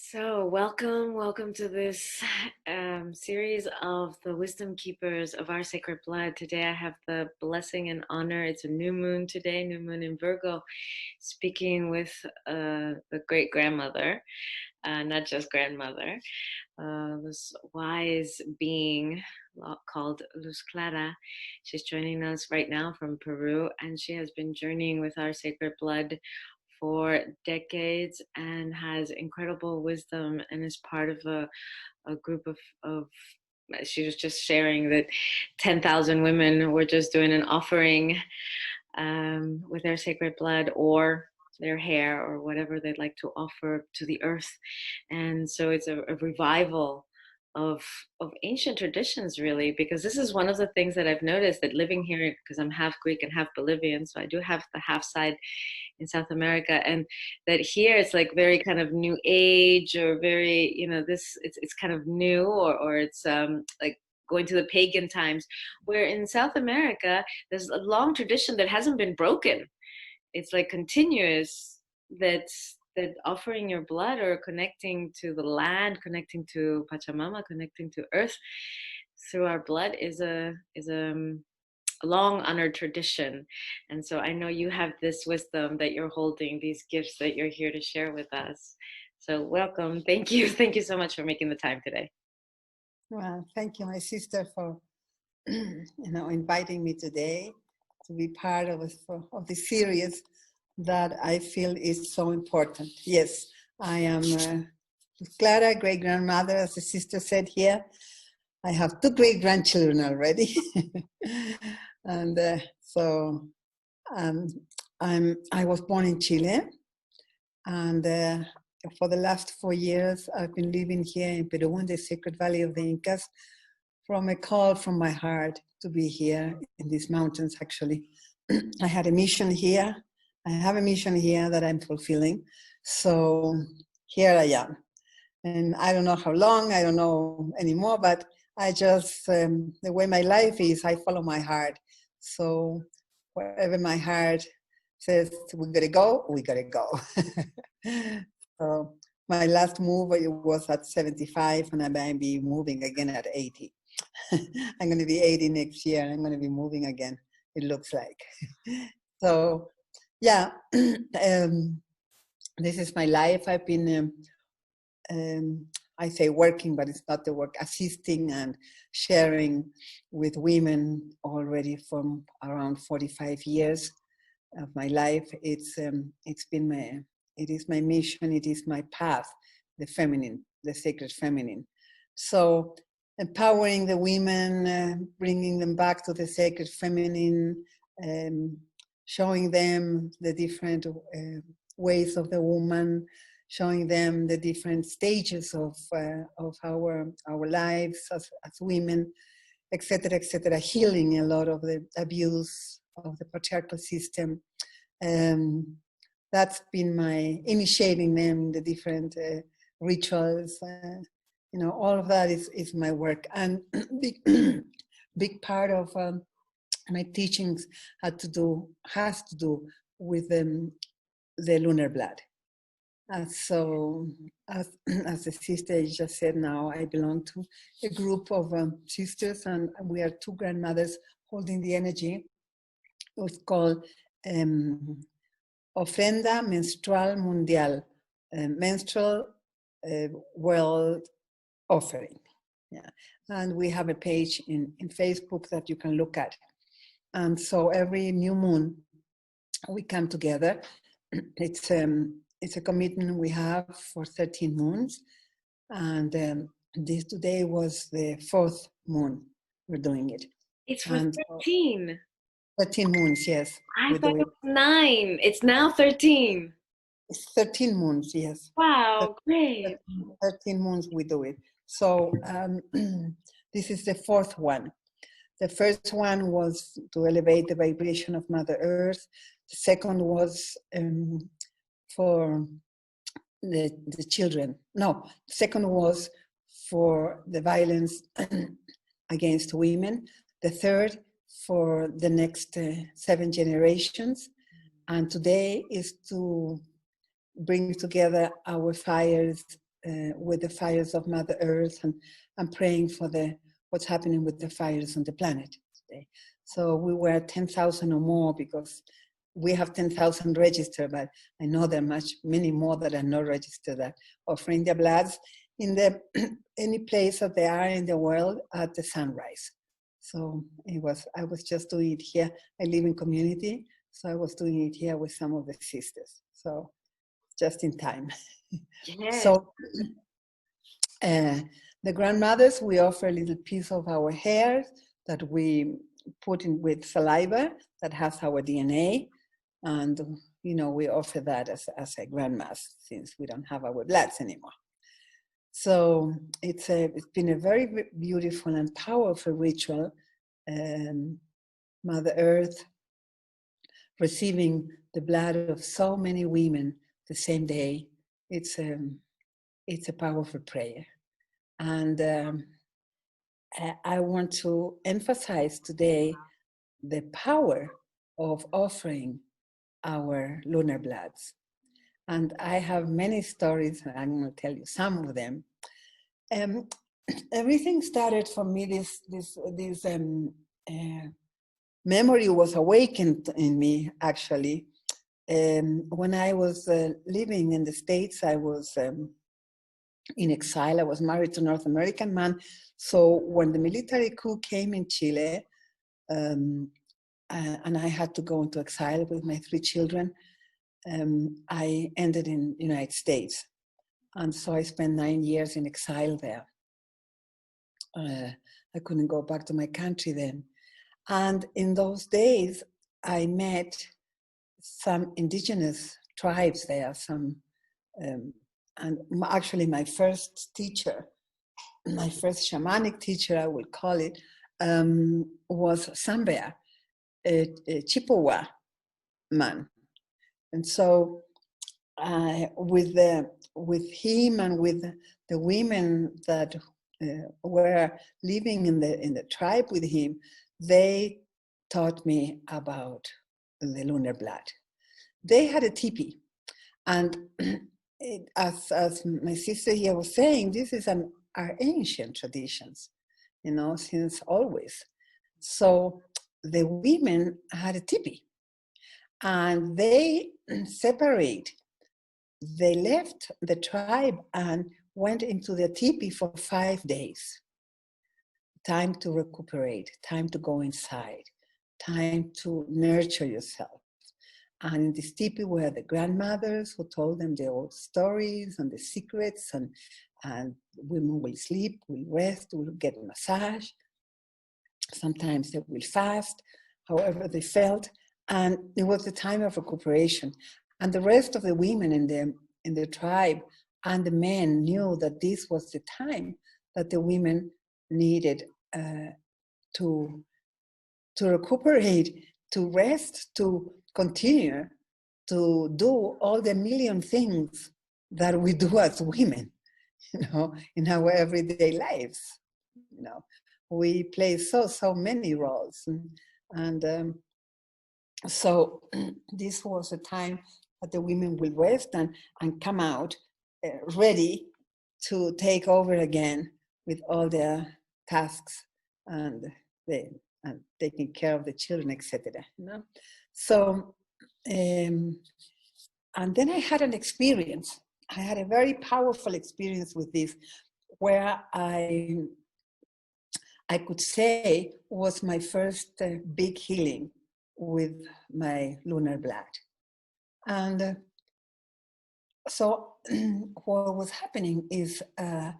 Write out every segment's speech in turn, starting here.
So, welcome to this series of the Wisdom Keepers of our Sacred Blood. Today I have the blessing and honor, it's a new moon today, new moon in Virgo, speaking with the great-grandmother, not just grandmother, this wise being called Luzclara. She's joining us right now from Peru, and she has been journeying with our Sacred Blood for decades and has incredible wisdom and is part of a group of she was just sharing that 10,000 women were just doing an offering with their sacred blood or their hair or whatever they'd like to offer to the earth. And so it's a revival of ancient traditions, really, because this is one of the things that I've noticed, that living here, because I'm half Greek and half Bolivian, so I do have the half side in South America, and that here it's like very kind of new age, or very, this it's kind of new, or it's like going to the pagan times, where in South America there's a long tradition that hasn't been broken. It's like continuous, that offering your blood or connecting to the land, connecting to Pachamama, connecting to earth through our blood is a long honored tradition. And so I know you have this wisdom that you're holding, these gifts that you're here to share with us. So welcome. Thank you. Thank you so much for making the time today. Well, thank you, my sister, for inviting me today to be part of the series that I feel is so important. Yes, I am Clara, great-grandmother, as the sister said here. I have 2 great-grandchildren already. And I was born in Chile, and for the last 4 years I've been living here in Peru, in the Sacred Valley of the Incas, from a call from my heart to be here in these mountains. Actually, I had a mission here. I have a mission here that I'm fulfilling. So here I am. And I don't know how long, I don't know anymore, but I just, the way my life is, I follow my heart. So wherever my heart says we gotta go, we gotta go. So my last move was at 75, and I might be moving again at 80. I'm going to be 80 next year, and I'm going to be moving again, it looks like. So yeah, this is my life. I've been, I say working, but it's not the work, assisting and sharing with women already from around 45 years of my life. It is my mission, it is my path, the feminine, the sacred feminine. So empowering the women, bringing them back to the sacred feminine, showing them the different ways of the woman, showing them the different stages of our lives as women, etc., etc., healing a lot of the abuse of the patriarchal system. That's been my initiating them, the different rituals, all of that is my work. And big part of my teachings has to do with the lunar blood. So as the sister just said, now I belong to a group of sisters, and we are 2 grandmothers holding the energy. It's called Ofrenda Menstrual Mundial, menstrual world offering. Yeah, and we have a page in Facebook that you can look at. And so every new moon we come together. It's a commitment we have for 13 moons, and this today was the 4th moon we're doing it. It's for 13. 13 moons, yes. I thought it was 9. It's now 13. It's 13 moons, yes. Wow, great. 13 moons we do it. So this is the 4th one. The first one was to elevate the vibration of Mother Earth. The second was for the children. No, the second was for the violence against women. The third for the next 7 generations. And today is to bring together our fires with the fires of Mother Earth and praying for what's happening with the fires on the planet today. So we were 10,000 or more, because we have 10,000 registered, but I know there are many more that are not registered, that offering their bloods in any place that they are in the world at the sunrise. So I was just doing it here. I live in community, so I was doing it here with some of the sisters. So just in time. Yes. So the grandmothers, we offer a little piece of our hair that we put in with saliva that has our DNA. And, you know, we offer that as a grandmass, since we don't have our bloods anymore. So it's been a very beautiful and powerful ritual. Mother Earth receiving the blood of so many women the same day. It's a powerful prayer. And I want to emphasize today the power of offering our lunar bloods. And I have many stories, and I'm going to tell you some of them. Everything started for me, this memory was awakened in me, actually. When I was living in the States, I was in exile. I was married to a North American man. So when the military coup came in Chile, and I had to go into exile with my 3 children, I ended in the United States. And so I spent 9 years in exile there. I couldn't go back to my country then. And in those days, I met some indigenous tribes there, and actually my first teacher, my first shamanic teacher, I will call it, was Sambea, a Chippewa man. And so with him and with the women that were living in the tribe with him, they taught me about the lunar blood. They had a teepee, and as my sister here was saying, this is our ancient traditions, you know, since always. So the women had a teepee, and they separate. They left the tribe and went into the teepee for 5 days. Time to recuperate, time to go inside, time to nurture yourself. And in this teepee were the grandmothers who told them the old stories and the secrets, and women will sleep, will rest, will get a massage. Sometimes they will fast, however they felt. And it was the time of recuperation. And the rest of the women in the tribe and the men knew that this was the time that the women needed to recuperate, to rest, to continue to do all the million things that we do as women, you know, in our everyday lives. You know, we play so many roles, and so this was a time that the women will rest and come out ready to take over again with all their tasks and taking care of the children, etc. You know? So, and then I had an experience. I had a very powerful experience with this, where I could say was my first big healing with my lunar blood. And so what was happening is I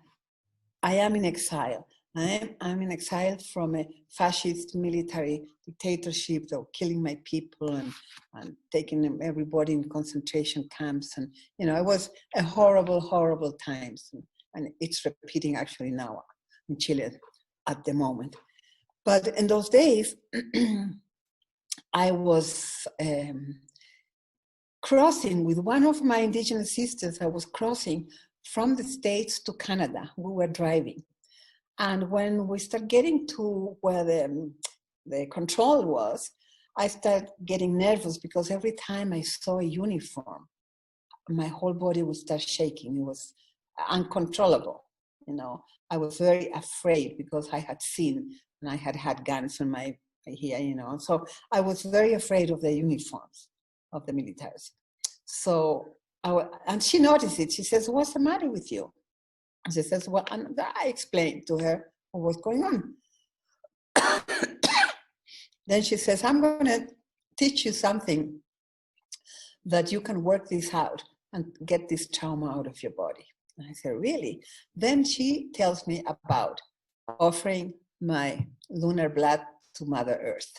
am in exile. I'm in exile from a fascist military dictatorship that were killing my people and taking everybody in concentration camps. And, you know, it was a horrible, horrible times. And it's repeating actually now in Chile at the moment. But in those days, I was crossing with one of my indigenous sisters. I was crossing from the States to Canada. We were driving. And when we started getting to where the control was, I started getting nervous, because every time I saw a uniform, my whole body would start shaking. uncontrollable. I was very afraid because I had seen and I had guns on my here, So I was very afraid of the uniforms of the militaries. So, and she noticed it. She says, "What's the matter with you?" And she says, "Well," and I explained to her what was going on. Then she says, "I'm going to teach you something that you can work this out and get this trauma out of your body." And I said, "Really?" Then she tells me about offering my lunar blood to Mother Earth.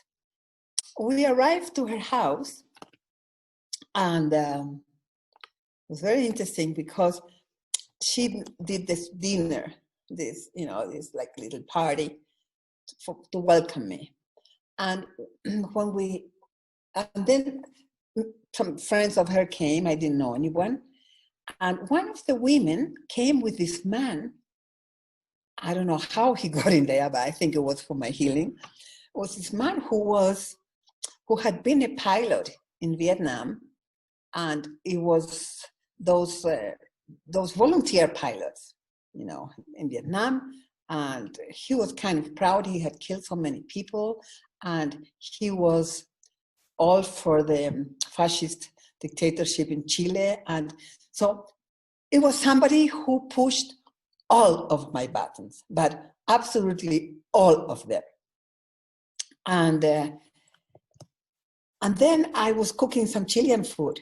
We arrived to her house, and it was very interesting because she did this dinner, this like little party to welcome me. And and then some friends of her came. I didn't know anyone. And one of the women came with this man. I don't know how he got in there, but I think it was for my healing. It was this man who had been a pilot in Vietnam, and it was those volunteer pilots, in Vietnam. And he was kind of proud. He had killed so many people, and he was all for the fascist dictatorship in Chile. And so it was somebody who pushed all of my buttons, but absolutely all of them. And then I was cooking some Chilean food.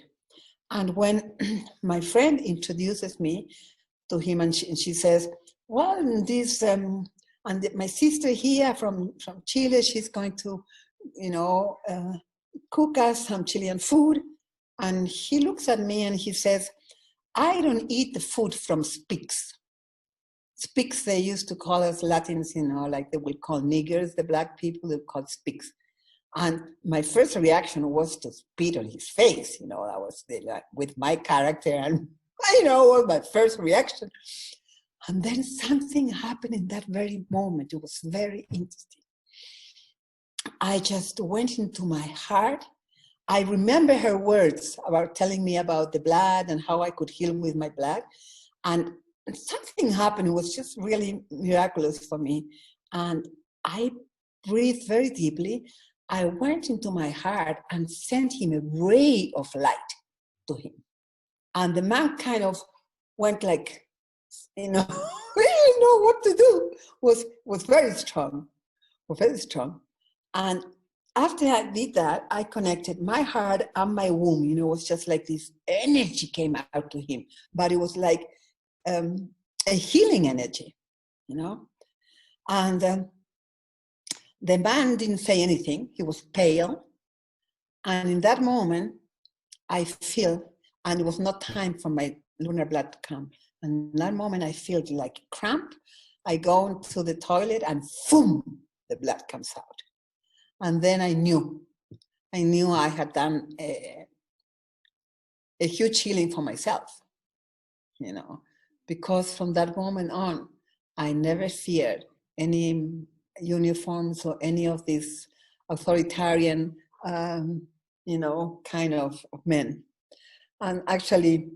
And when my friend introduces me to him, and she says, "Well, this and my sister here from Chile, she's going to, cook us some Chilean food." And he looks at me and he says, "I don't eat the food from spics." Spics, they used to call us Latins, like they will call niggers, the black people, they call spics. And my first reaction was to spit on his face. That was with my character, and was my first reaction. And then something happened in that very moment. It was very interesting. I just went into my heart. I remember her words about telling me about the blood and how I could heal with my blood. And something happened. It was just really miraculous for me. And I breathed very deeply. I went into my heart and sent him a ray of light to him. And the man kind of went like, he didn't know what to do. Was very strong, very strong. And after I did that, I connected my heart and my womb. It was just like this energy came out to him, but it was like a healing energy, And the man didn't say anything. He was pale. And in that moment, I feel, and it was not time for my lunar blood to come. And in that moment, I feel like a cramp. I go into the toilet and boom, the blood comes out. And then I knew I had done a huge healing for myself, because from that moment on, I never feared any uniforms or any of these authoritarian, kind of men. And actually,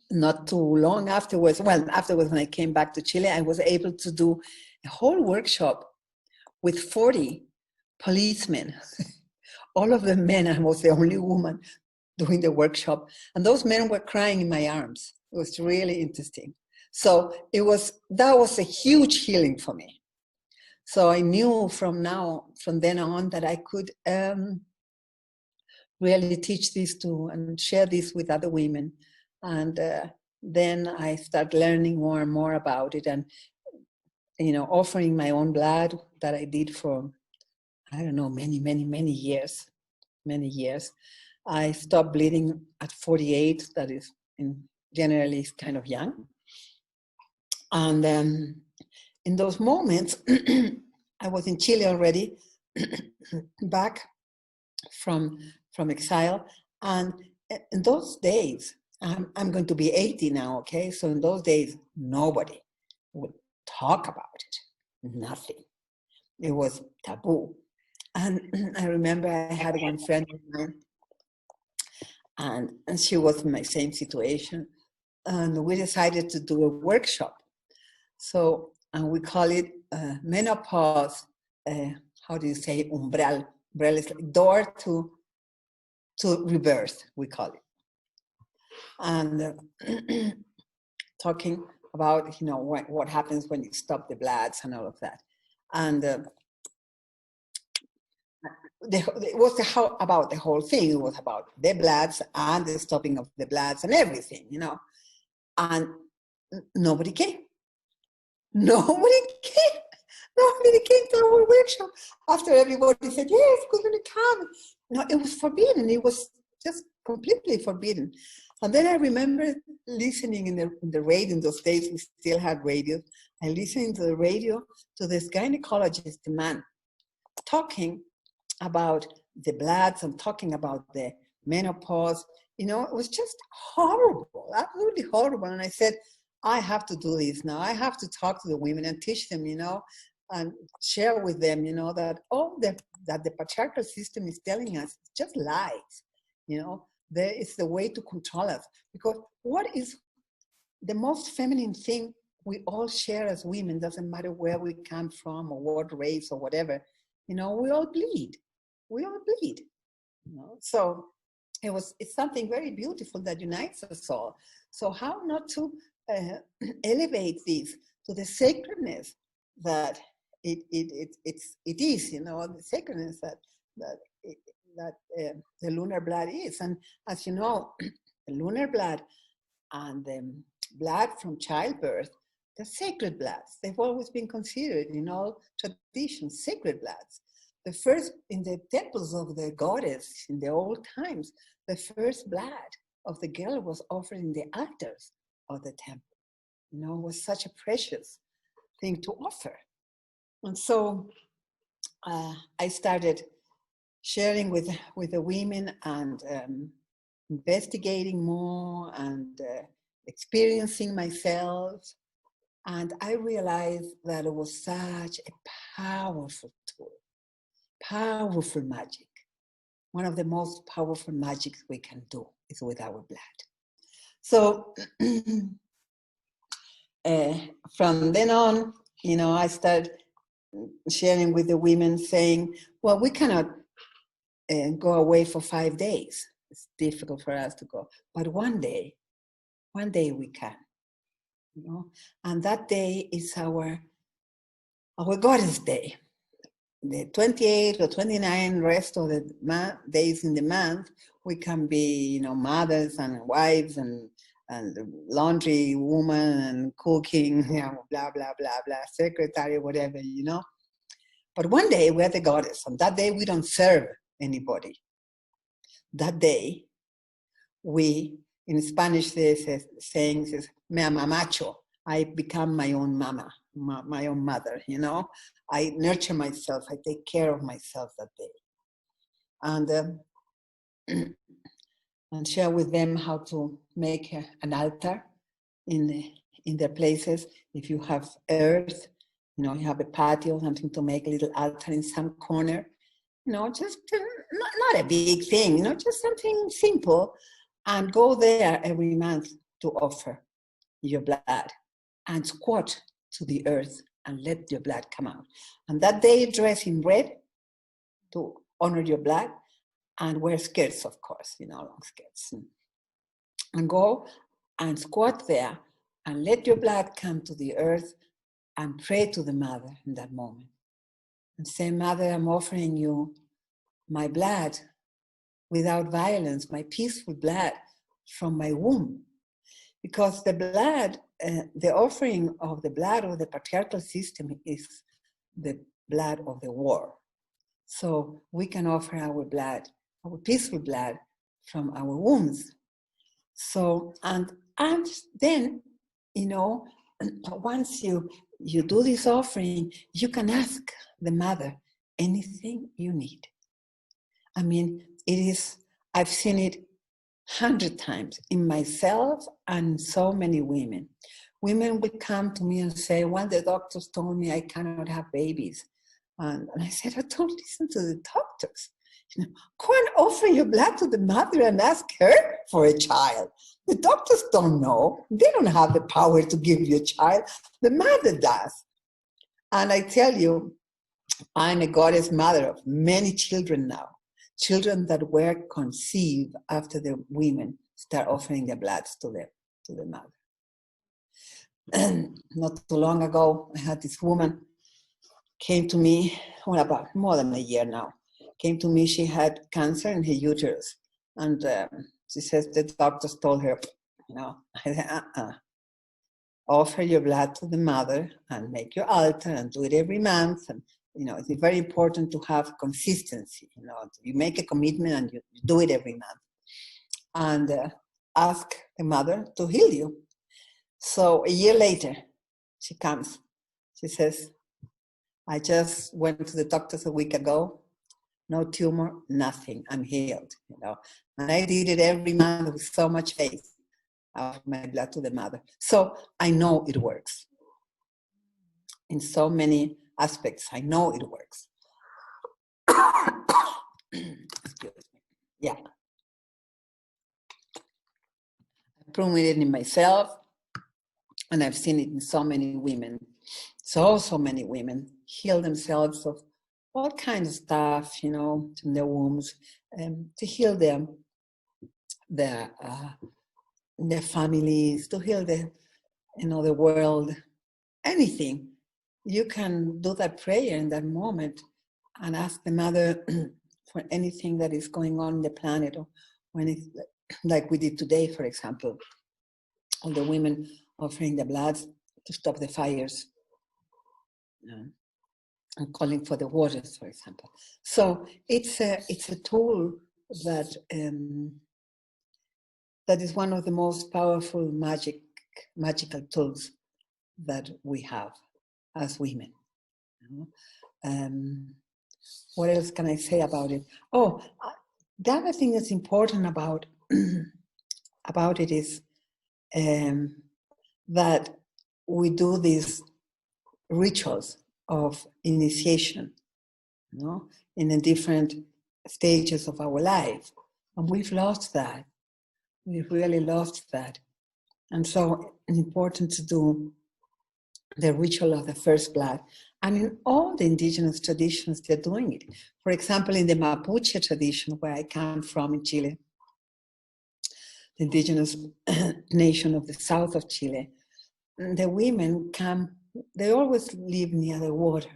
not too long afterwards, when I came back to Chile, I was able to do a whole workshop with 40 policemen, all of them men. I was the only woman doing the workshop. And those men were crying in my arms. It was really interesting. So that was a huge healing for me. So I knew from then on, that I could really teach this and share this with other women. And then I started learning more and more about it, and offering my own blood that I did for, I don't know, many years. I stopped bleeding at 48. That is generally kind of young. And in those moments, I was in Chile already, back from exile. And in those days, I'm going to be 80 now, okay? So in those days, nobody would talk about it, nothing. It was taboo. And I remember I had one friend of mine, and she was in my same situation. and we decided to do a workshop. So, and we call it menopause, how do you say, umbral? Umbral is like door to rebirth, we call it. And talking about, you know, what happens when you stop the bloods and all of that. And it was about the whole thing. It was about the bloods and the stopping of the bloods and everything, you know. And nobody came. Nobody came. Nobody came to our workshop. After everybody said, yes, we're going to come. No, it was forbidden. It was just completely forbidden. And then I remember listening in the radio. In those days, we still had radio. I listened to the radio to this gynecologist, the man, talking about the bloods and talking about the menopause. You know, it was just horrible, absolutely horrible. And I said, I have to do this now. I have to talk to the women and teach them, you know, and share with them, you know, that that the patriarchal system is telling us just lies, you know. It's the way to control us. Because what is the most feminine thing we all share as women, doesn't matter where we come from or what race or whatever, you know, we all bleed. We all bleed, you know. So it's something very beautiful that unites us all. So how not to elevate this to the sacredness that it is, you know, the sacredness that the lunar blood is. And as you know, the lunar blood and the blood from childbirth, the sacred bloods, they've always been considered in all traditions, sacred bloods. The first, in the temples of the goddess in the old times, the first blood of the girl was offered in the altars of the temple. You know, it was such a precious thing to offer. And so I started sharing with the women and investigating more and experiencing myself. And I realized that it was such a powerful tool, powerful magic. One of the most powerful magics we can do is with our blood. So from then on, you know, I started sharing with the women saying, well, we cannot go away for 5 days. It's difficult for us to go. But one day we can, you know. And that day is our goddess day. The 28 or 29 rest of the days in the month, we can be, you know, mothers and wives and laundry woman and cooking, you know, blah, blah, blah, blah, secretary, whatever, you know. But one day we're the goddess. On that day, we don't serve anybody. That day, we, in Spanish, the saying says, me amamacho. I become my own mama, my own mother, you know. I nurture myself. I take care of myself that day. And share with them how to make an altar in their places. If you have earth, you know, you have a patio, something to make a little altar in some corner, you know, just not a big thing, you know, just something simple, and go there every month to offer your blood and squat to the earth and let your blood come out. And that day, dress in red to honor your blood and wear skirts, of course, you know, long skirts. And go and squat there and let your blood come to the earth and pray to the mother in that moment. And say, Mother, I'm offering you my blood without violence, my peaceful blood from my womb. Because the blood, the offering of the blood of the patriarchal system is the blood of the war. So we can offer our blood, our peaceful blood from our wombs. So, and then, you know, once you do this offering, you can ask the mother anything you need. I mean, I've seen it 100 times in myself and so many women. Women would come to me and say, when the doctors told me I cannot have babies. And I said, I don't listen to the doctors. Go and offer your blood to the mother and ask her for a child. The doctors don't know. They don't have the power to give you a child. The mother does. And I tell you, I'm a goddess mother of many children now. Children that were conceived after the women start offering their bloods to the mother. And not too long ago, I had this woman came to me, well, about more than a year now, came to me, she had cancer in her uterus. And she says the doctors told her, I said, offer your blood to the mother and make your altar and do it every month. And, it's very important to have consistency. You make a commitment and you do it every month. And ask the mother to heal you. So a year later, she comes. She says, I just went to the doctors a week ago. No tumor, nothing. I'm healed, And I did it every month with so much faith. I offer my blood to the mother. So I know it works. In so many aspects, I know it works. Excuse me. Yeah. I've proven it in myself, and I've seen it in so many women. So many women heal themselves of all kinds of stuff, in their wombs, to heal them, their families, to heal the world, anything. You can do that prayer in that moment and ask the mother for anything that is going on in the planet, or when it's like we did today, for example, all the women offering their blood to stop the fires. And calling for the waters, for example. So it's a tool that that is one of the most powerful magical tools that we have as women. What else can I say about it? Oh, the other thing that's important about it is that we do these rituals of initiation, in the different stages of our life. And we've lost that. We've really lost that. And so it's important to do the ritual of the first blood. And in all the indigenous traditions, they're doing it. For example, in the Mapuche tradition, where I come from in Chile, the indigenous nation of the south of Chile, the women they always live near the water,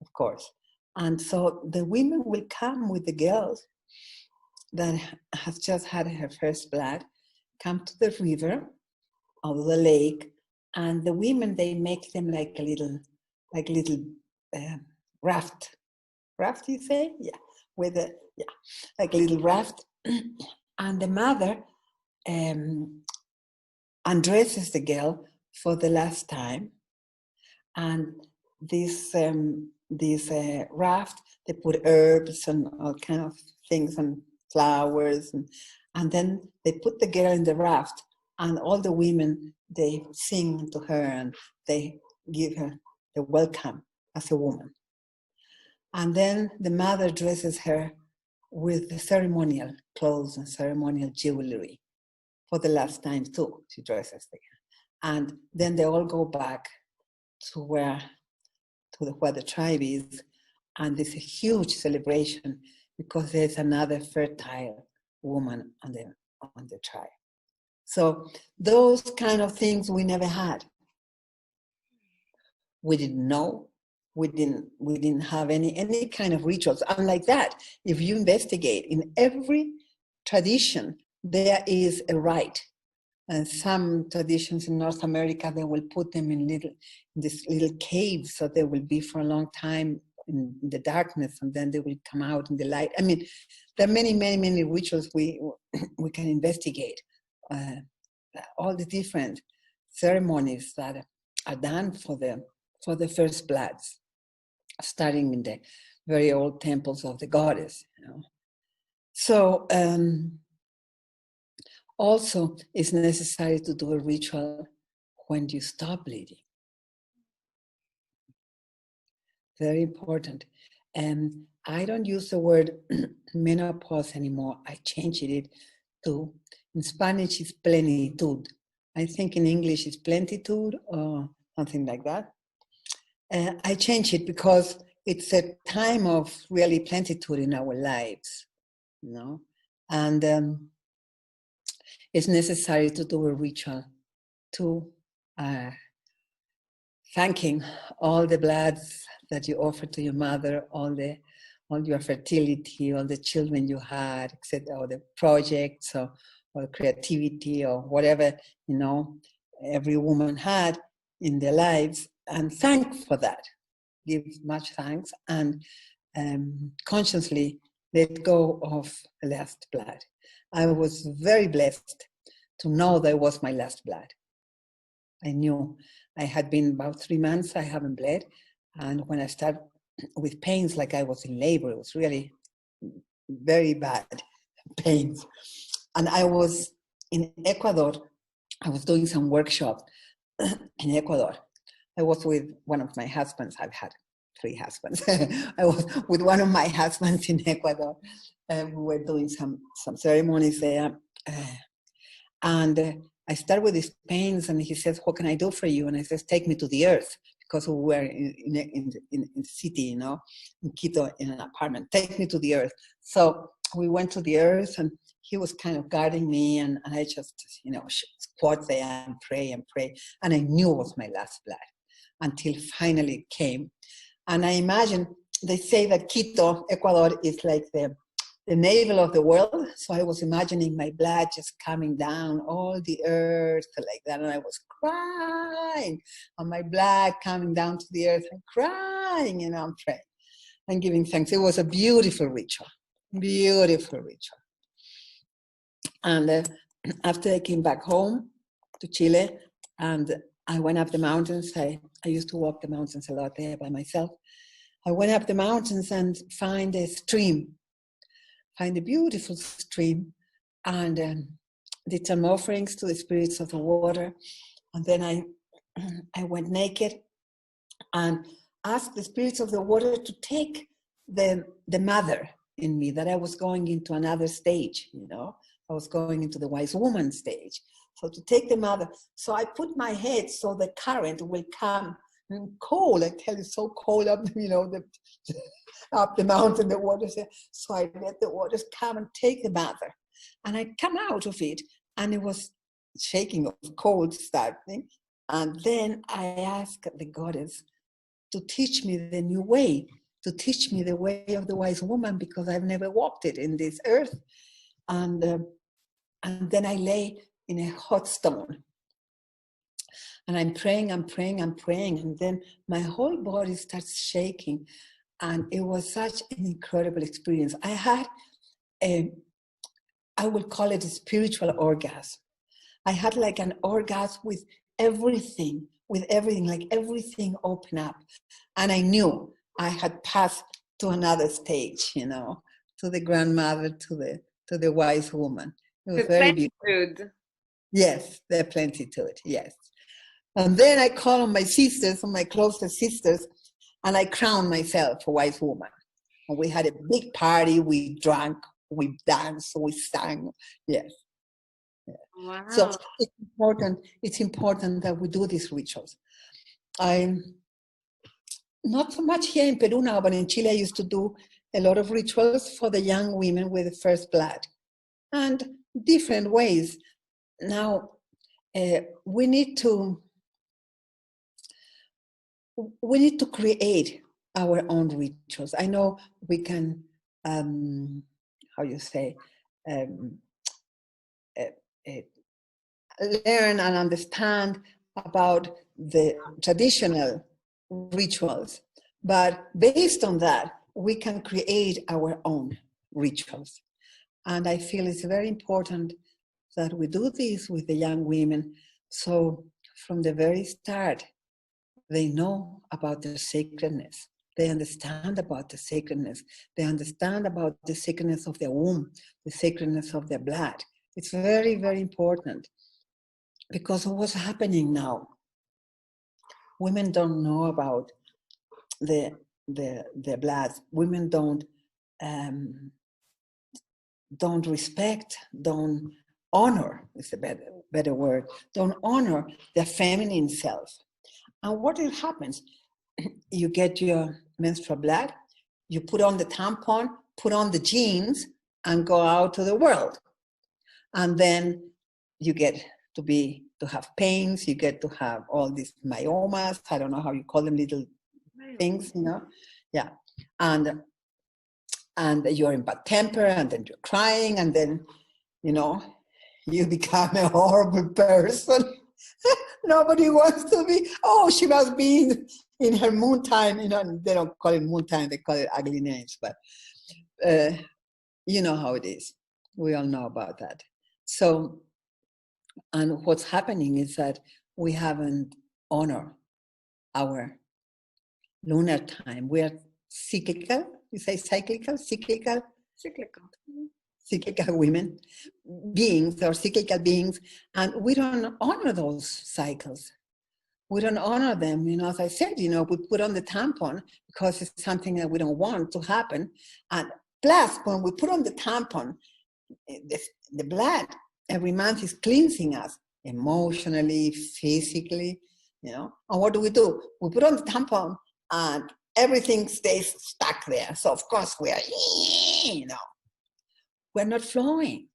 of course. And so the women will come with the girls that have just had her first blood, come to the river or the lake, and the women, they make them like a little raft. Raft, you say? Yeah, like a little raft. And the mother undresses the girl for the last time. And this raft, they put herbs and all kind of things and flowers, and then they put the girl in the raft, and all the women, they sing to her and they give her the welcome as a woman. And then the mother dresses her with the ceremonial clothes and ceremonial jewelry for the last time too. She dresses the girl. And then they all go back to where the tribe is, and there's a huge celebration because there's another fertile woman on the tribe. So those kind of things we never had. We didn't know. We didn't have any kind of rituals. Unlike that, if you investigate in every tradition, there is a rite. And some traditions in North America, they will put them in this little caves, so they will be for a long time in the darkness, and then they will come out in the light. I mean, there are many, many, many rituals we can investigate. All the different ceremonies that are done for the first bloods, starting in the very old temples of the goddess. So. Also, it's necessary to do a ritual when you stop bleeding. Very important. And I don't use the word menopause anymore. I changed it to, in Spanish, it's plenitud. I think in English it's plentitude or something like that. I changed it because it's a time of really plentitude in our lives, you know, and it's necessary to do a ritual to thanking all the bloods that you offered to your mother, all your fertility, all the children you had, etc., or the projects or creativity or whatever, you know, every woman had in their lives, and thank for that. Give much thanks and consciously let go of the last blood. I was very blessed to know that was my last blood. I knew I had been about 3 months, I haven't bled. And when I started with pains like I was in labor, it was really very bad pains. And I was in Ecuador, I was doing some workshop in Ecuador. I was with one of my husbands. I've had 3 husbands. I was with one of my husbands in Ecuador. We were doing some ceremonies there. And I started with these pains, and he says, "What can I do for you?" And I says, "Take me to the earth," because we were in the city, you know, in Quito, in an apartment. Take me to the earth. So we went to the earth, and he was kind of guarding me, and I just, you know, squat there and pray. And I knew it was my last blood until finally it came. And I imagine, they say that Quito, Ecuador, is like the navel of the world. So I was imagining my blood just coming down all the earth like that. And I was crying, and my blood coming down to the earth and crying, you know, and praying and giving thanks. It was a beautiful ritual, beautiful ritual. And after I came back home to Chile, and I went up the mountains, I used to walk the mountains a lot there by myself. I went up the mountains and find a stream, find a beautiful stream, and did some offerings to the spirits of the water. And then I went naked and asked the spirits of the water to take the mother in me, that I was going into another stage, you know. I was going into the wise woman stage. So to take the mother. So I put my head so the current will come. Cold, I tell you, so cold up, you know, up the mountain, the waters there. So I let the waters come and take the mother. And I come out of it, and it was shaking of cold starting. And then I asked the goddess to teach me the new way, to teach me the way of the wise woman, because I've never walked it in this earth. And then I lay in a hot stone. And I'm praying, and then my whole body starts shaking. And it was such an incredible experience. I had I will call it a spiritual orgasm. I had like an orgasm with everything, like everything opened up. And I knew I had passed to another stage, you know, to the grandmother, to the wise woman. It was very beautiful. Yes, the plenitude, yes. And then I called on my sisters, on my closest sisters, and I crowned myself a wise woman. And we had a big party, we drank, we danced, we sang, yes. Wow. So it's important that we do these rituals. Not so much here in Peru now, but in Chile I used to do a lot of rituals for the young women with the first blood, and different ways. Now, we need to create our own rituals. I know we can, how you say, learn and understand about the traditional rituals, but based on that, we can create our own rituals. And I feel it's very important that we do this with the young women, so from the very start, they know about the sacredness. They understand about the sacredness. They understand about the sacredness of their womb, the sacredness of their blood. It's very, very important, because of what's happening now. Women don't know about the their blood. Women don't respect, don't honor, is a better word, don't honor their feminine self. And what happens? You get your menstrual blood, you put on the tampon, put on the jeans, and go out to the world. And then you get to have pains, you get to have all these myomas, I don't know how you call them, little things, you know? Yeah. And you're in bad temper, and then you're crying, and then, you know, you become a horrible person. Nobody wants to be, oh, she must be in her moon time, you know, they don't call it moon time, they call it ugly names, but you know how it is. We all know about that. So, and what's happening is that we haven't honored our lunar time. We are cyclical, you say cyclical, cyclical women, beings, or cyclical beings, and we don't honor those cycles. We don't honor them, you know, as I said, you know, we put on the tampon because it's something that we don't want to happen. And plus, when we put on the tampon, the blood every month is cleansing us emotionally, physically, you know. And what do? We put on the tampon and everything stays stuck there. So of course we are, you know, we're not flowing.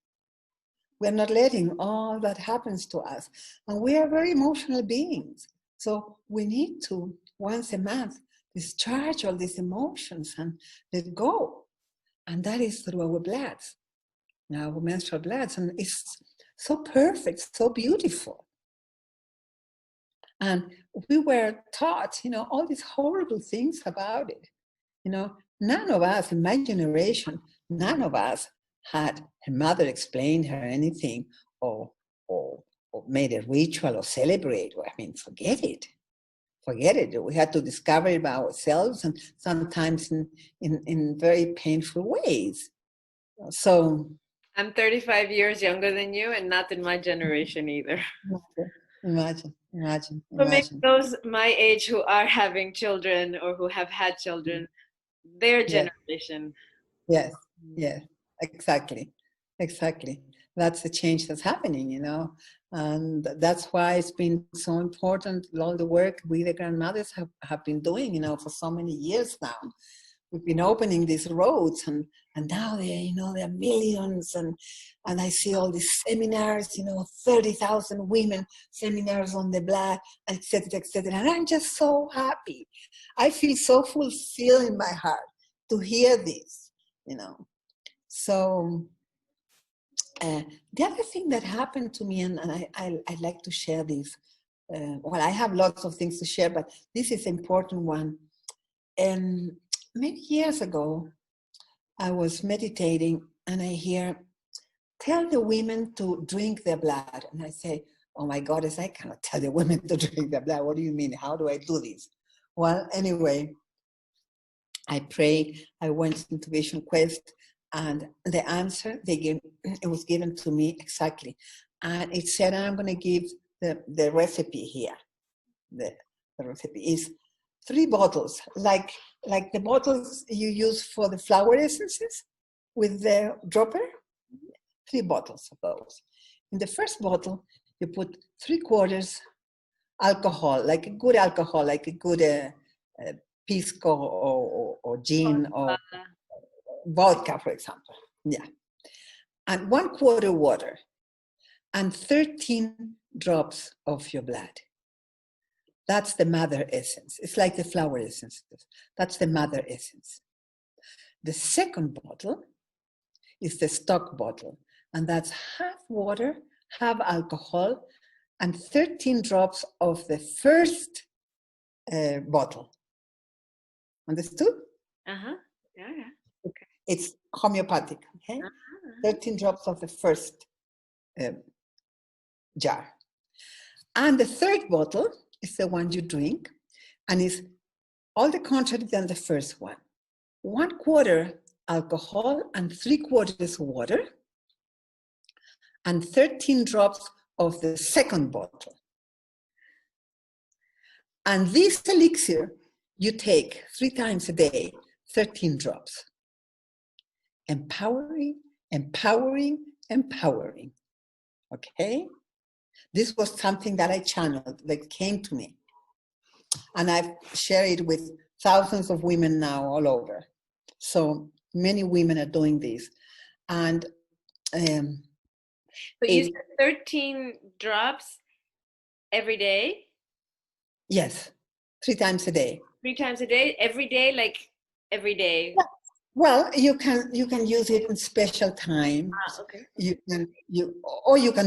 We're not letting all that happens to us. And we are very emotional beings. So we need to, once a month, discharge all these emotions and let go. And that is through our bloods, our menstrual bloods. And it's so perfect, so beautiful. And we were taught, you know, all these horrible things about it. You know, none of us, in my generation, none of us had her mother explain her anything or made a ritual or celebrate. I mean, forget it. Forget it. We had to discover it by ourselves, and sometimes in very painful ways. So I'm 35 years younger than you, and not in my generation either. Imagine. But maybe those my age who are having children or who have had children, their generation. Yes, exactly. That's the change that's happening, you know. And that's why it's been so important, all the work we, the grandmothers, have been doing, you know, for so many years now. We've been opening these roads, and now there, you know, there are millions, and I see all these seminars, you know, 30,000 women seminars on the blood, etc., and I'm just so happy. I feel so fulfilled in my heart to hear this, you know. So the other thing that happened to me, and I'd like to share this. Well, I have lots of things to share, but this is an important one. Many years ago, I was meditating, and I hear, tell the women to drink their blood. And I say, oh my goddess, I cannot tell the women to drink their blood. What do you mean? How do I do this? Well, anyway, I prayed, I went into Vision Quest, and the answer they gave, it was given to me exactly. And it said, I'm going to give the recipe here. The recipe is 3 bottles, like the bottles you use for the flower essences with the dropper. 3 bottles of those. In the first bottle, you put 3/4 alcohol, like a good alcohol, like a good pisco or gin or vodka, for example. Yeah. And 1/4 water and 13 drops of your blood. That's the mother essence. It's like the flower essences. That's the mother essence. The second bottle is the stock bottle, and that's half water, half alcohol, and 13 drops of the first bottle. Understood? Yeah. Okay. It's homeopathic, okay? 13 drops of the first jar. And the third bottle is the one you drink, and is all the contrary than the first one. 1/4 alcohol and 3/4 water, and 13 drops of the second bottle. And this elixir you take 3 times a day, 13 drops. Empowering, empowering, empowering. Okay? This was something that I channeled, that came to me. And I've shared it with thousands of women now all over. So many women are doing this. And but you said 13 drops every day? Yes, 3 times a day. 3 times a day? Every day? Like every day? Yeah. Well, you can use it in special times. Okay. You can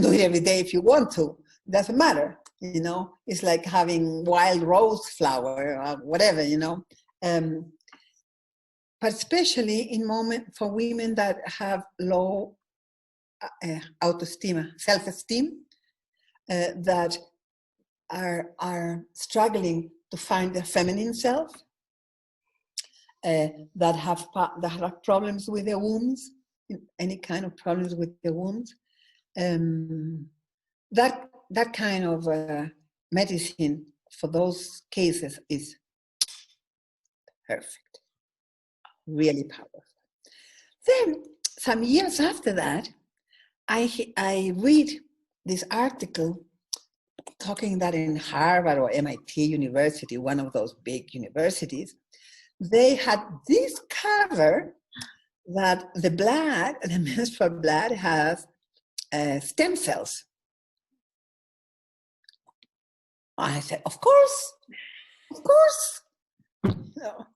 do it every day if you want to. Doesn't matter, you know. It's like having wild rose flower or whatever, you know. But especially in moment for women that have low autoestima, self-esteem, that are struggling to find their feminine self, that have problems with their wombs, any kind of problems with their wombs. That kind of medicine for those cases is perfect, really powerful. Then some years after that, I read this article talking that in Harvard or MIT University, one of those big universities, they had discovered that the blood, the menstrual blood, has stem cells. I said, of course. No.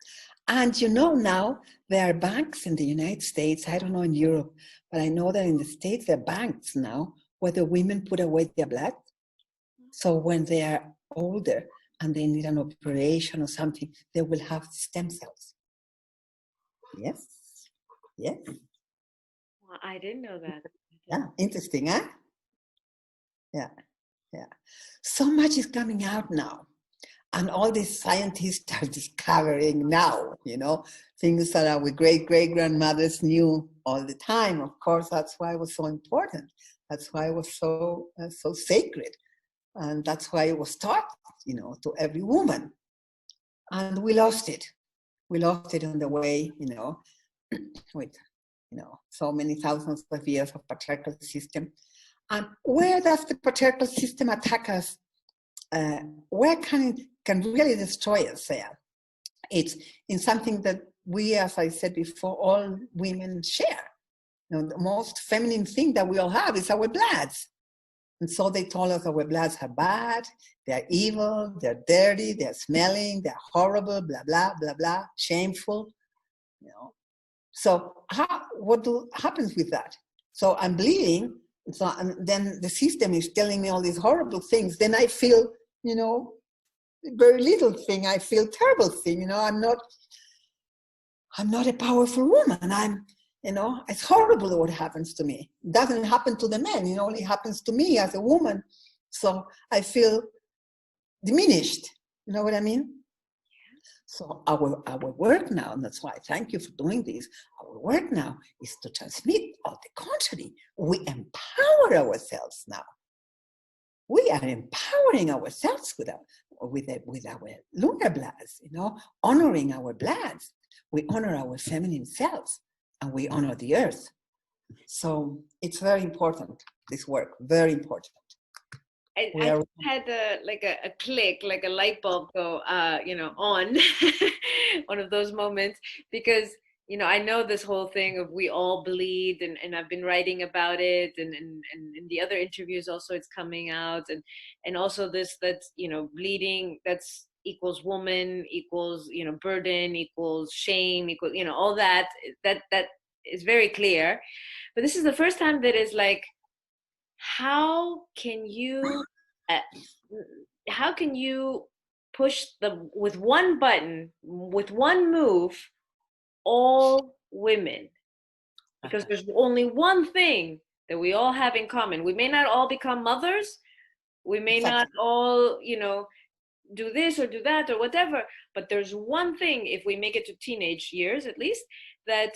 And you know, now there are banks in the United States, I don't know in Europe, but I know that in the States there are banks now where the women put away their blood. So when they are older and they need an operation or something, they will have stem cells. Yes. Yes. Well, I didn't know that. Yeah, interesting, huh? Yeah, yeah. So much is coming out now. And all these scientists are discovering now, you know, things that our great-great-grandmothers knew all the time. Of course, that's why it was so important. That's why it was so sacred. And that's why it was taught, you know, to every woman. And we lost it. We lost it on the way, you know, with, you know, so many thousands of years of patriarchal system. And where does the patriarchal system attack us? Where can really destroy us there? It's in something that we, as I said before, all women share. You know, the most feminine thing that we all have is our bloods. And so they told us our bloods are bad, they're evil, they're dirty, they're smelling, they're horrible, blah, blah, blah, blah, shameful, you know. So what happens with that? So I'm bleeding, so and then the system is telling me all these horrible things. Then I feel, you know, very little thing. I feel terrible thing. You know, I'm not a powerful woman. You know, it's horrible what happens to me. It doesn't happen to the men. It only happens to me as a woman. So I feel diminished. You know what I mean? So our work now, and that's why I thank you for doing this, our work now is to transmit on the contrary. We empower ourselves now. We are empowering ourselves with our lunar bloods, you know, honoring our bloods. We honor our feminine selves and we honor the earth. So it's very important, this work, very important. I had a click, like a light bulb go, you know, on one of those moments, because, you know, I know this whole thing of we all bleed, and I've been writing about it, and in the other interviews also it's coming out, and also this, that's, you know, bleeding, that's equals woman, equals, you know, burden, equals shame, equals, you know, all that is very clear. But this is the first time that is like, how can you push with one button, with one move, all women? Because there's only one thing that we all have in common. We may not all become mothers, we may not all, you know, do this or do that or whatever, but there's one thing, if we make it to teenage years at least, that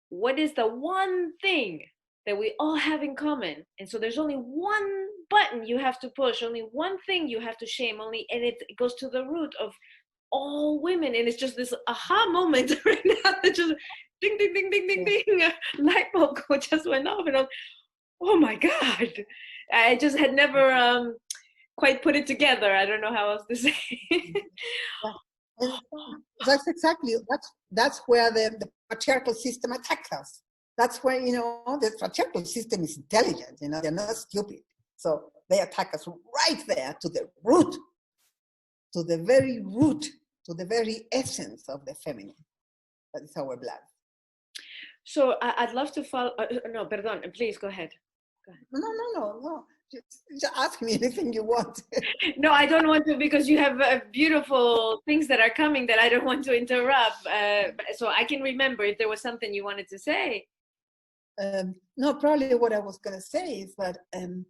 what is the one thing that we all have in common? And so there's only one button you have to push, only one thing you have to shame, only, and it goes to the root of all women, and it's just this aha moment right now that just ding ding ding ding ding ding, light bulb just went off, and I was, oh my god, I just had never quite put it together. I don't know how else to say. Yeah. That's exactly that's where the patriarchal system attacks us. That's where the patriarchal system is intelligent. They're not stupid, so they attack us right there to the root, to the very root, to the very essence of the feminine. That is our blood. So I'd love to follow. No, perdón. Please go ahead. Go ahead. No. Just ask me anything you want. No, I don't want to, because you have beautiful things that are coming that I don't want to interrupt. So I can remember if there was something you wanted to say. No, probably what I was going to say is that, and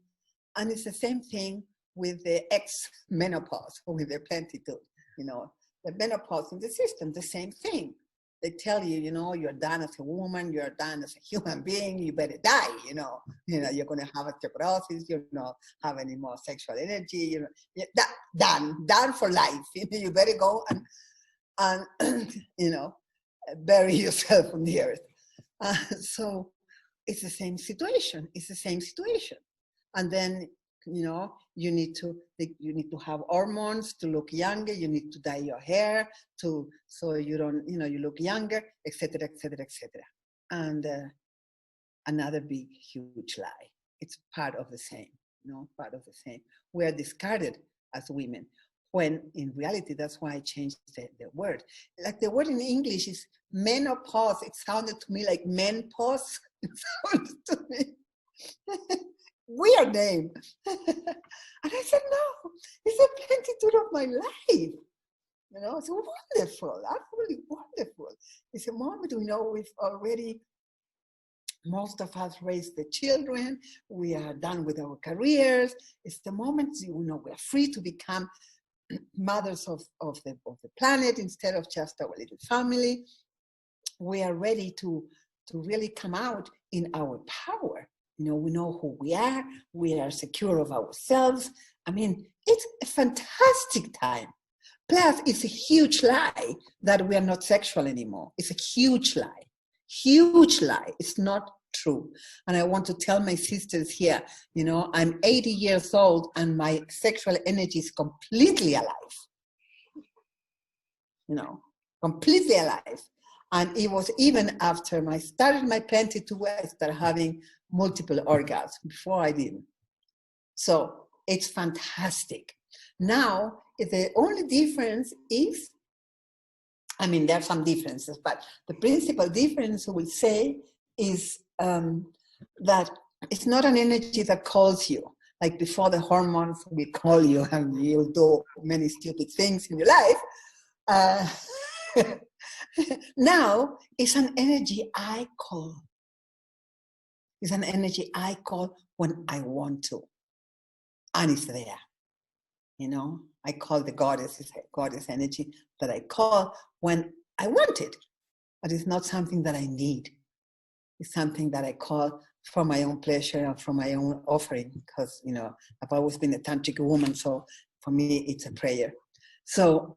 it's the same thing with the ex-menopause, or with the plenitude. The menopause in the system, the same thing. They tell you, you're done as a woman, you're done as a human being, you better die, you're going to have osteoporosis, you're not have any more sexual energy, done for life. You better go and bury yourself on the earth. So it's the same situation. And then, you need to have hormones to look younger. You need to dye your hair so you don't, you look younger, etc., etc., etc. And another big, huge lie. It's part of the same, part of the same. We are discarded as women, when in reality, that's why I changed the word. Like the word in English is menopause. It sounded to me like menopause. It sounded to me. Weird name. And I said, no, it's a plenitude of my life. It's wonderful, absolutely wonderful. It's a moment, we've already, most of us raised the children, we are done with our careers. It's the moment, we're free to become mothers of the planet instead of just our little family. We are ready to really come out in our power. We know who we are secure of ourselves. I mean, it's a fantastic time. Plus, it's a huge lie that we are not sexual anymore. It's a huge lie. Huge lie. It's not true. And I want to tell my sisters here, I'm 80 years old and my sexual energy is completely alive. Completely alive. And it was even after I started my plenitude, I started having multiple orgasms. Before I didn't. So it's fantastic. Now, the only difference is, there are some differences, but the principal difference I will say is that it's not an energy that calls you. Like before, the hormones will call you and you'll do many stupid things in your life. Now, it's an energy I call. It's an energy I call when I want to. And it's there. I call the goddess. It's a goddess energy that I call when I want it. But it's not something that I need. It's something that I call for my own pleasure and for my own offering. Because, I've always been a tantric woman. So for me, it's a prayer. So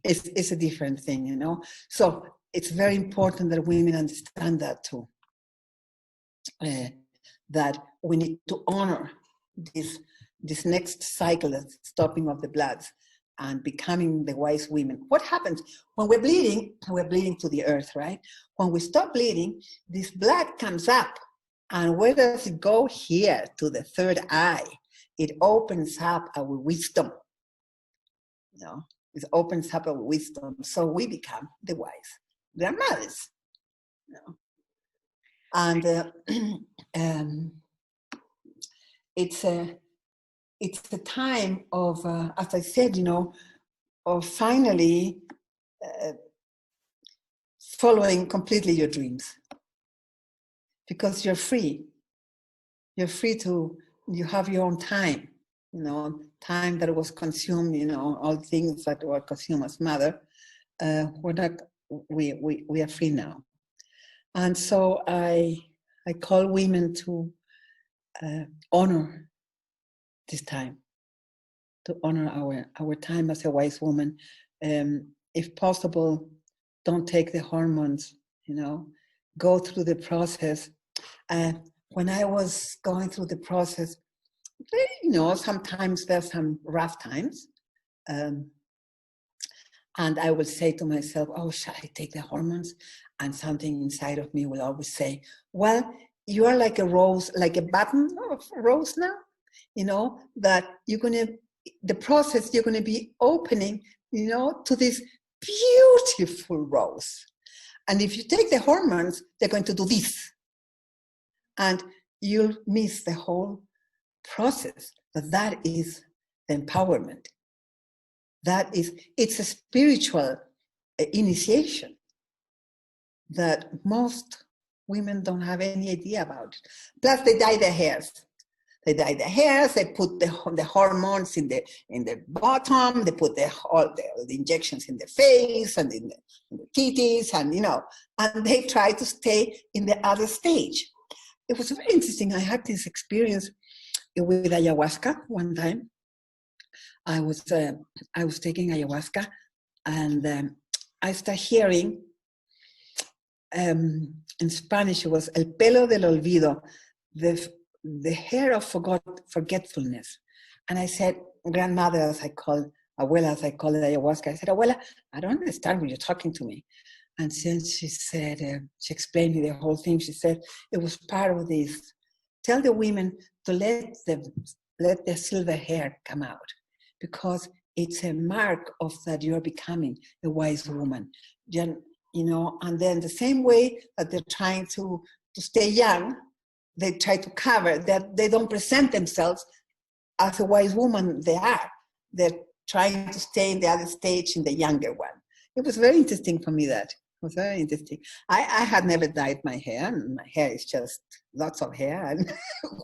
it's a different thing, So it's very important that women understand that too. That we need to honor this next cycle of stopping of the bloods and becoming the wise women. What happens when we're bleeding? We're bleeding to the earth, right? When we stop bleeding, this blood comes up. And where does it go? Here, to the third eye. It opens up our wisdom. It opens up our wisdom. So we become the wise grandmothers. And it's a time of, as I said, of finally following completely your dreams, because you're free. You're free to, you have your own time, time that was consumed, all things that were consumed as mother. We are free now. And so I call women to honor this time, to honor our time as a wise woman, if possible, don't take the hormones, you know, go through the process. When I was going through the process, you know, sometimes there's some rough times. And I will say to myself, oh, shall I take the hormones? And something inside of me will always say, well, you are like a rose, like a button of rose now, you know, that you're going to, the process, you're going to be opening, you know, to this beautiful rose. And if you take the hormones, they're going to do this. And you'll miss the whole process. But that is the empowerment. That is, it's a spiritual initiation that most women don't have any idea about. Plus, they dye their hairs. They dye their hairs. They put the hormones in the bottom. They put all the injections in the face and in the titties, and you know, and they try to stay in the other stage. It was very interesting. I had this experience with ayahuasca one time. I was taking ayahuasca, and I started hearing, in Spanish, it was el pelo del olvido, the hair of forgetfulness. And I said, grandmother, as I call, abuela, as I call it, ayahuasca, I said, abuela, I don't understand when you're talking to me. And since she said, she explained me the whole thing, she said, it was part of this. Tell the women to let the silver hair come out, because it's a mark of that you're becoming a wise woman. You know, and then the same way that they're trying to stay young, they try to cover that they don't present themselves as a wise woman they are. They're trying to stay in the other stage, in the younger one. It was very interesting for me, that. It was very interesting. I had never dyed my hair, and my hair is just lots of hair and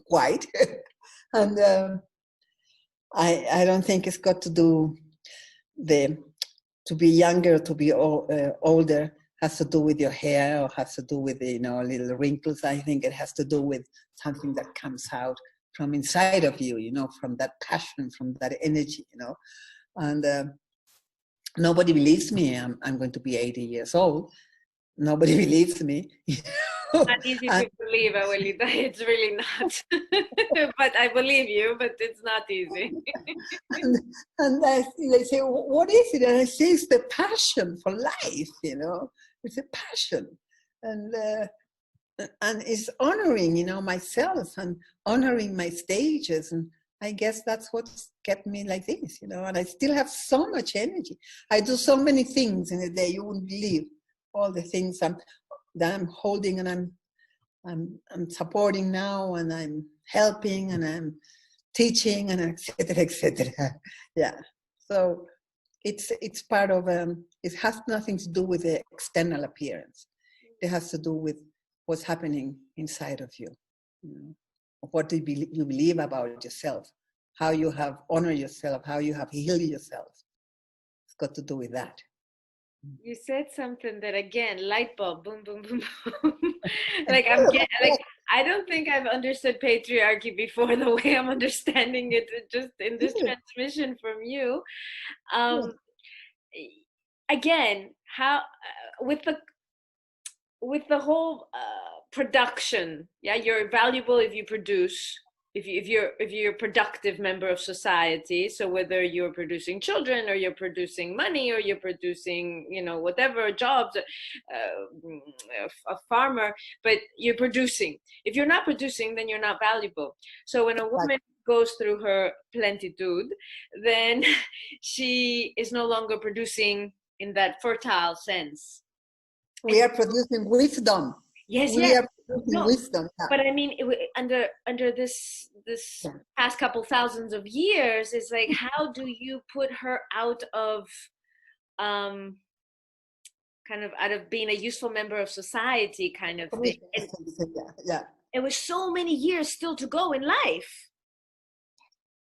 white. And I don't think it's got to do to be younger, to be older has to do with your hair, or has to do with, you know, little wrinkles. I think it has to do with something that comes out from inside of you, you know, from that passion, from that energy, you know. And nobody believes me. I'm going to be 80 years old. Nobody believes me. Not easy to believe, abuelita. It's really not. But I believe you, but it's not easy. and they say, what is it? And I say, it's the passion for life, you know. It's a passion. And it's honoring, you know, myself and honoring my stages. And I guess that's what's kept me like this, you know. And I still have so much energy. I do so many things in a day, you wouldn't believe all the things that I'm holding, and I'm supporting now, and I'm helping, and I'm teaching, and etc., etc. Yeah. So it's part of it has nothing to do with the external appearance. It has to do with what's happening inside of you. You know, what do you believe about yourself, how you have honored yourself, how you have healed yourself. It's got to do with that. You said something that, again, light bulb, boom, boom, boom, boom. Like I don't think I've understood patriarchy before the way I'm understanding it just in this transmission from you. Again, how with the whole production, yeah, you're valuable if you produce. If you're a productive member of society, so whether you're producing children, or you're producing money, or you're producing, you know, whatever jobs, a farmer, but you're producing. If you're not producing, then you're not valuable. So when a woman goes through her plentitude, then she is no longer producing in that fertile sense. We are producing wisdom. Yes, we are producing wisdom. But I mean, under this past couple thousands of years, it's like, how do you put her out of kind of out of being a useful member of society, kind of thing? And it was so many years still to go in life.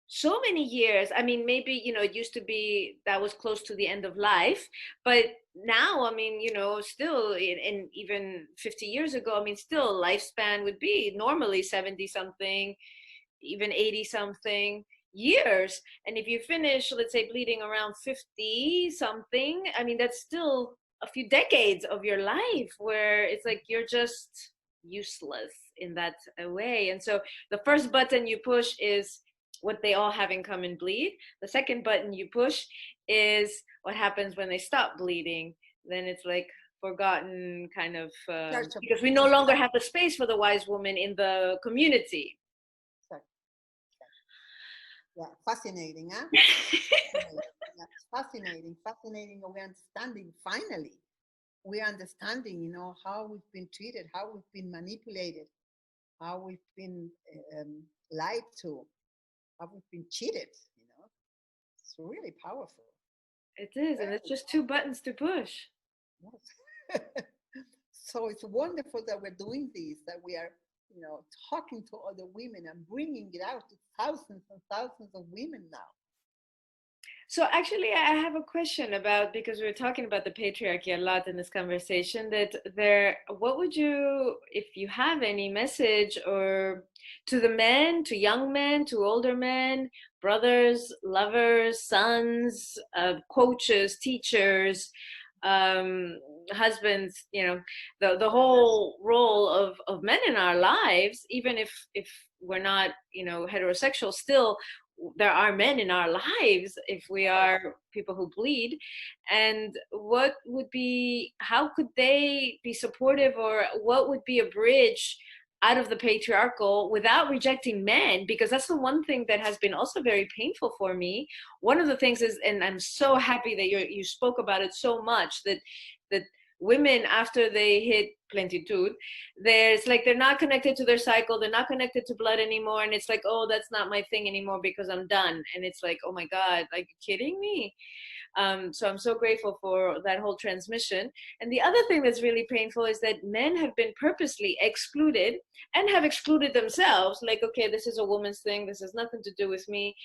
So many years. I mean, maybe, you know, it used to be that was close to the end of life, but now, I mean, you know, still in even 50 years ago, I mean, still lifespan would be normally 70 something, even 80 something. years. And if you finish, let's say, bleeding around 50 something, I mean, that's still a few decades of your life where it's like you're just useless in that way. And so the first button you push is what they all have in common: bleed. The second button you push is what happens when they stop bleeding. Then it's like forgotten kind of, because we no longer have the space for the wise woman in the community. Yeah, fascinating, huh? Yeah, fascinating. We're understanding, finally. We're understanding, you know, how we've been treated, how we've been manipulated, how we've been lied to, how we've been cheated, you know. It's really powerful. It is, and it's just two buttons to push. Yes. So it's wonderful that we're doing this, that we are, you know, talking to other women and bringing it out to thousands and thousands of women now. So actually, I have a question about, because we were talking about the patriarchy a lot in this conversation, that what would you, if you have any message or to the men, to young men, to older men, brothers, lovers, sons, coaches, teachers, husbands, you know, the whole role of men in our lives, even if we're not, you know, heterosexual, still there are men in our lives if we are people who bleed. And what would be, how could they be supportive, or what would be a bridge out of the patriarchal without rejecting men? Because that's the one thing that has been also very painful for me. One of the things is, and I'm so happy that you spoke about it so much, that women, after they hit plentitude, there's like, they're not connected to their cycle, they're not connected to blood anymore, and it's like, oh, that's not my thing anymore because I'm done. And it's like, oh my god, like, kidding me? So I'm so grateful for that whole transmission. And the other thing that's really painful is that men have been purposely excluded and have excluded themselves, like, okay, this is a woman's thing, this has nothing to do with me.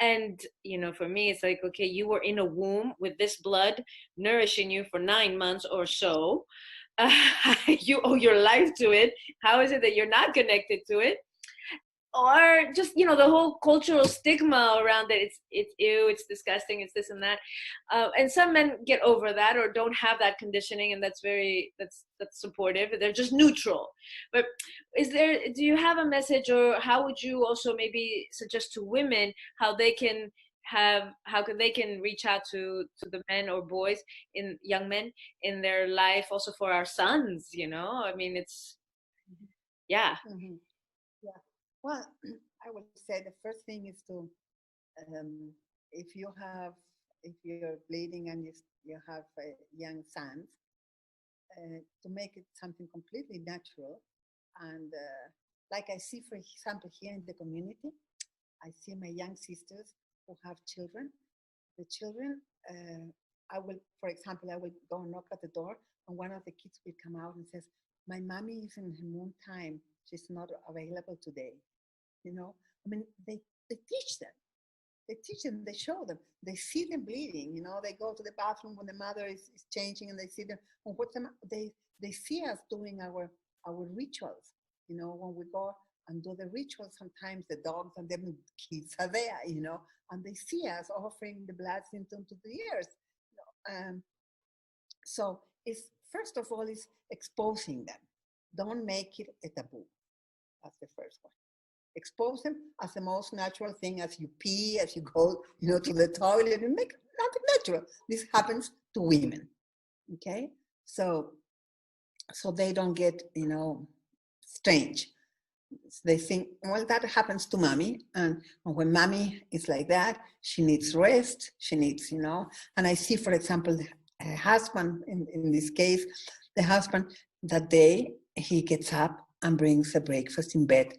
And, you know, for me, it's like, okay, you were in a womb with this blood nourishing you for 9 months or so. You owe your life to it. How is it that you're not connected to it? Or just, you know, the whole cultural stigma around it. It's ew, it's disgusting, it's this and that. And some men get over that or don't have that conditioning, and that's supportive. They're just neutral. But do you have a message, or how would you also maybe suggest to women how they can they can reach out to the men or boys, in young men in their life, also for our sons, you know? I mean, it's, yeah. Mm-hmm. Yeah. Well, I would say the first thing is to, if you're bleeding and you have young sons, to make it something completely natural. And like I see, for example, here in the community, I see my young sisters who have children. The children, for example, I will go and knock at the door, and one of the kids will come out and says, "My mommy is in her moon time. She's not available today." You know, I mean, they teach them. They teach them, they show them, they see them bleeding, you know, they go to the bathroom when the mother is changing, and they see them, and they see us doing our rituals, you know, when we go and do the rituals, sometimes the dogs and the kids are there, you know, and they see us offering the blood into the ears. So it's, first of all, is exposing them. Don't make it a taboo. That's the first one. Expose them as the most natural thing, as you pee, as you go, you know, to the toilet, and make nothing natural. This happens to women, okay? So they don't get, you know, strange. They think, well, that happens to mommy, and when mommy is like that, she needs rest, she needs, you know. And I see, for example, the husband, in this case, the husband, that day he gets up and brings a breakfast in bed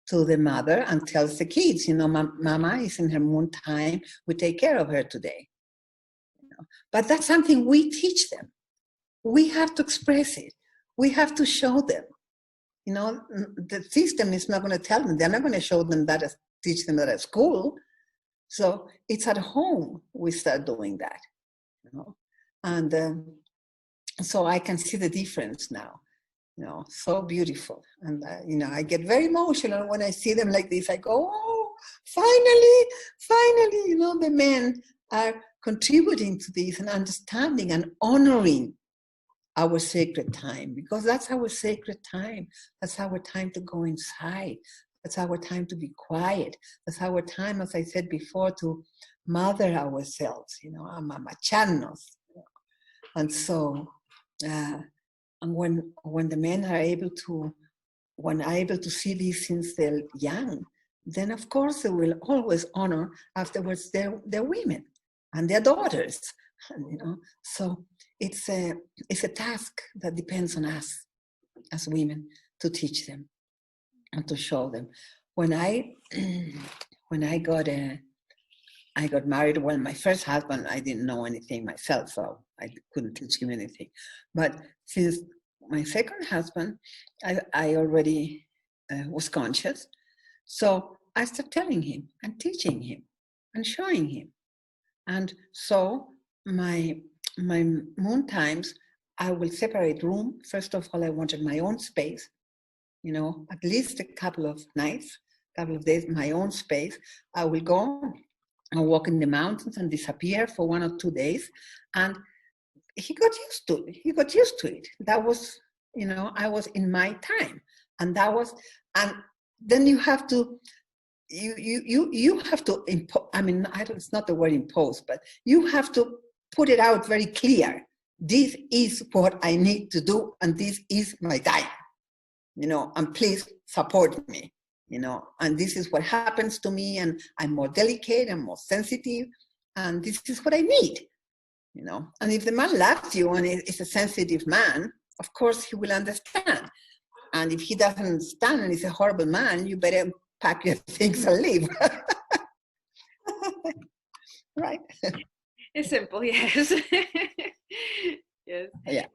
to the mother and tells the kids, you know, mama is in her moon time, we take care of her today. You know? But that's something we teach them. We have to express it. We have to show them. You know, the system is not going to tell them. They're not going to show them that, teach them that at school. So it's at home we start doing that. You know? And so I can see the difference now. You know, so beautiful. And, you know, I get very emotional when I see them like this. I go, oh, finally, you know, the men are contributing to this and understanding and honoring our sacred time, because that's our sacred time. That's our time to go inside. That's our time to be quiet. That's our time, as I said before, to mother ourselves, you know, amamacharnos. And so, and when the men are able to, when are able to see these since they're young, then of course they will always honor afterwards their women and their daughters, and, you know. So it's a task that depends on us as women to teach them and to show them. When I got married, well, my first husband, I didn't know anything myself, so I couldn't teach him anything. But since my second husband, I already was conscious. So I started telling him and teaching him and showing him. And so my moon times, I will separate room. First of all, I wanted my own space, you know, at least a couple of nights, couple of days, my own space. I will go and walk in the mountains and disappear for 1 or 2 days. And he got used to it. He got used to it. That was, you know, I was in my time. And that was, and then you have to, you have to impose, I mean, it's not the word impose, but you have to put it out very clear. This is what I need to do, and this is my time, you know, and please support me, you know, and this is what happens to me, and I'm more delicate and more sensitive, and this is what I need, you know. And if the man loves you and is a sensitive man, of course he will understand. And if he doesn't understand and is a horrible man, you better pack your things and leave. Right? It's simple, yes. Yes. Yeah.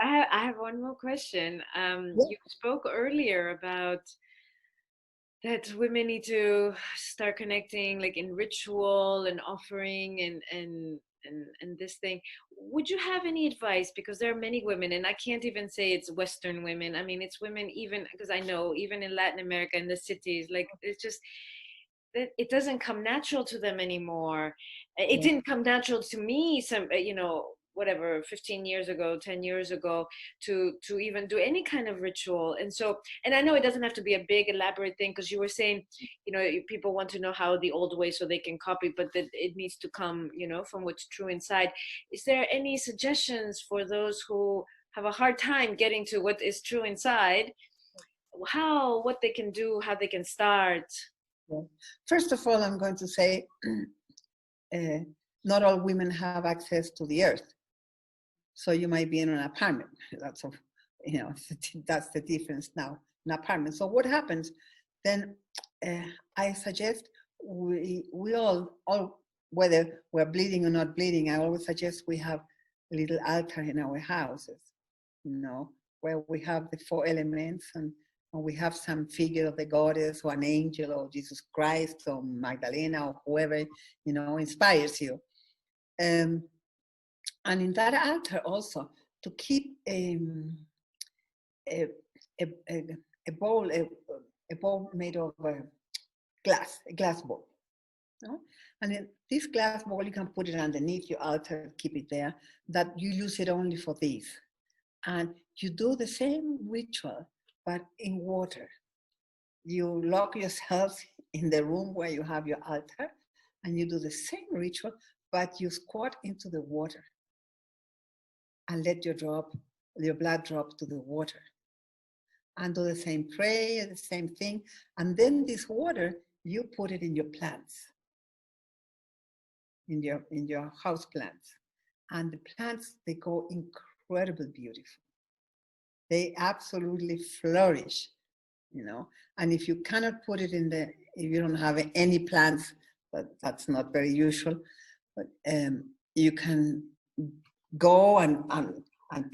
I have one more question. You spoke earlier about that women need to start connecting like in ritual and offering and this thing. Would you have any advice? Because there are many women, and I can't even say it's Western women. I mean, it's women even, because I know even in Latin America, in the cities, like it's just that it doesn't come natural to them anymore. It didn't come natural to me some, you know, whatever, 15 years ago, 10 years ago, to even do any kind of ritual. And so, and I know it doesn't have to be a big elaborate thing, because you were saying, you know, people want to know how the old way so they can copy, but that it needs to come, you know, from what's true inside. Is there any suggestions for those who have a hard time getting to what is true inside, what they can do, how they can start? First of all, I'm going to say not all women have access to the earth. So you might be in an apartment. That's, you know, that's the difference now, an apartment. So what happens then? I suggest we all, whether we're bleeding or not bleeding, I always suggest we have a little altar in our houses, you know, where we have the 4 elements, and we have some figure of the goddess or an angel or Jesus Christ or Magdalena or whoever, you know, inspires you. And in that altar also, to keep a bowl made of a glass bowl. No? And in this glass bowl, you can put it underneath your altar, keep it there, that you use it only for this. And you do the same ritual, but in water. You lock yourself in the room where you have your altar, and you do the same ritual, but you squat into the water and let your blood drop to the water. And do the same prayer, the same thing. And then this water, you put it in your plants, in your house plants. And the plants, they go incredibly beautiful. They absolutely flourish, you know. And if you cannot put it if you don't have any plants, that's not very usual, but you can go and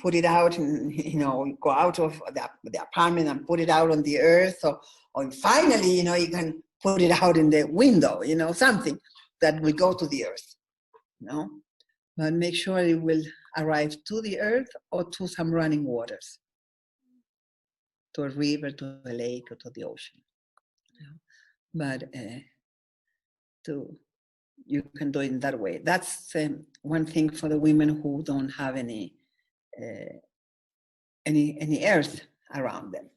put it out, and, you know, go out of the apartment and put it out on the earth, or finally, you know, you can put it out in the window, you know, something that will go to the earth, you know. But make sure it will arrive to the earth or to some running waters, to a river, to a lake, or to the ocean. You know? but you can do it in that way. That's one thing for the women who don't have any earth around them.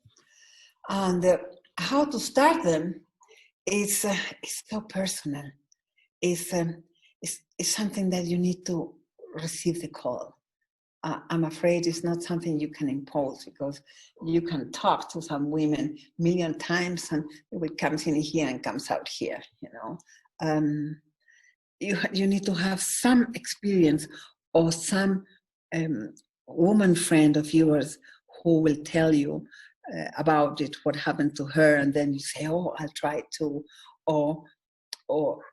And how to start them is so personal. It's something that you need to receive the call. I'm afraid it's not something you can impose, because you can talk to some women a million times and it comes in here and comes out here, you know. You need to have some experience, or some woman friend of yours who will tell you about it, what happened to her, and then you say, oh, I'll try to, or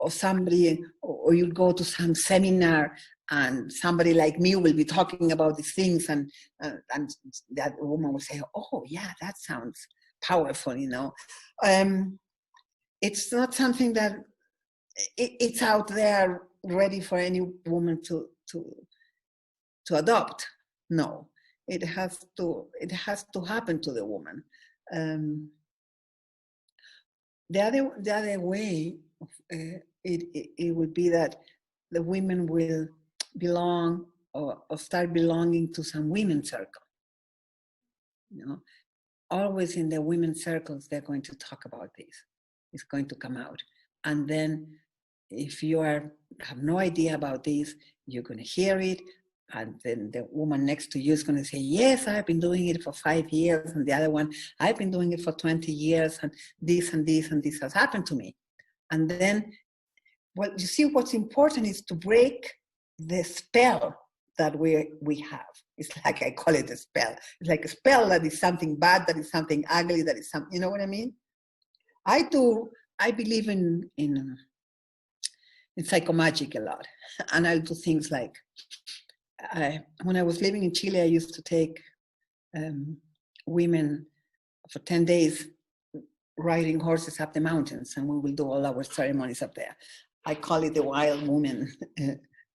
somebody, or you'll go to some seminar and somebody like me will be talking about these things, and that woman will say, oh yeah, that sounds powerful, you know. It's not something that it's out there ready for any woman to adopt. No, it has to happen to the woman. The other way, it would be that the women will belong or start belonging to some women's circle. You know, always in the women's circles, they're going to talk about this. It's going to come out. And then if you have no idea about this, you're going to hear it. And then the woman next to you is going to say, yes, I've been doing it for 5 years. And the other one, I've been doing it for 20 years. And this and this and this has happened to me. And then, well, you see, what's important is to break the spell that we have. It's like, I call it a spell. It's like a spell that is something bad, that is something ugly, that is something, you know what I mean? I believe in psychomagic a lot. And I'll do things like, when I was living in Chile, I used to take women for 10 days riding horses up the mountains, and we will do all our ceremonies up there. I call it the wild woman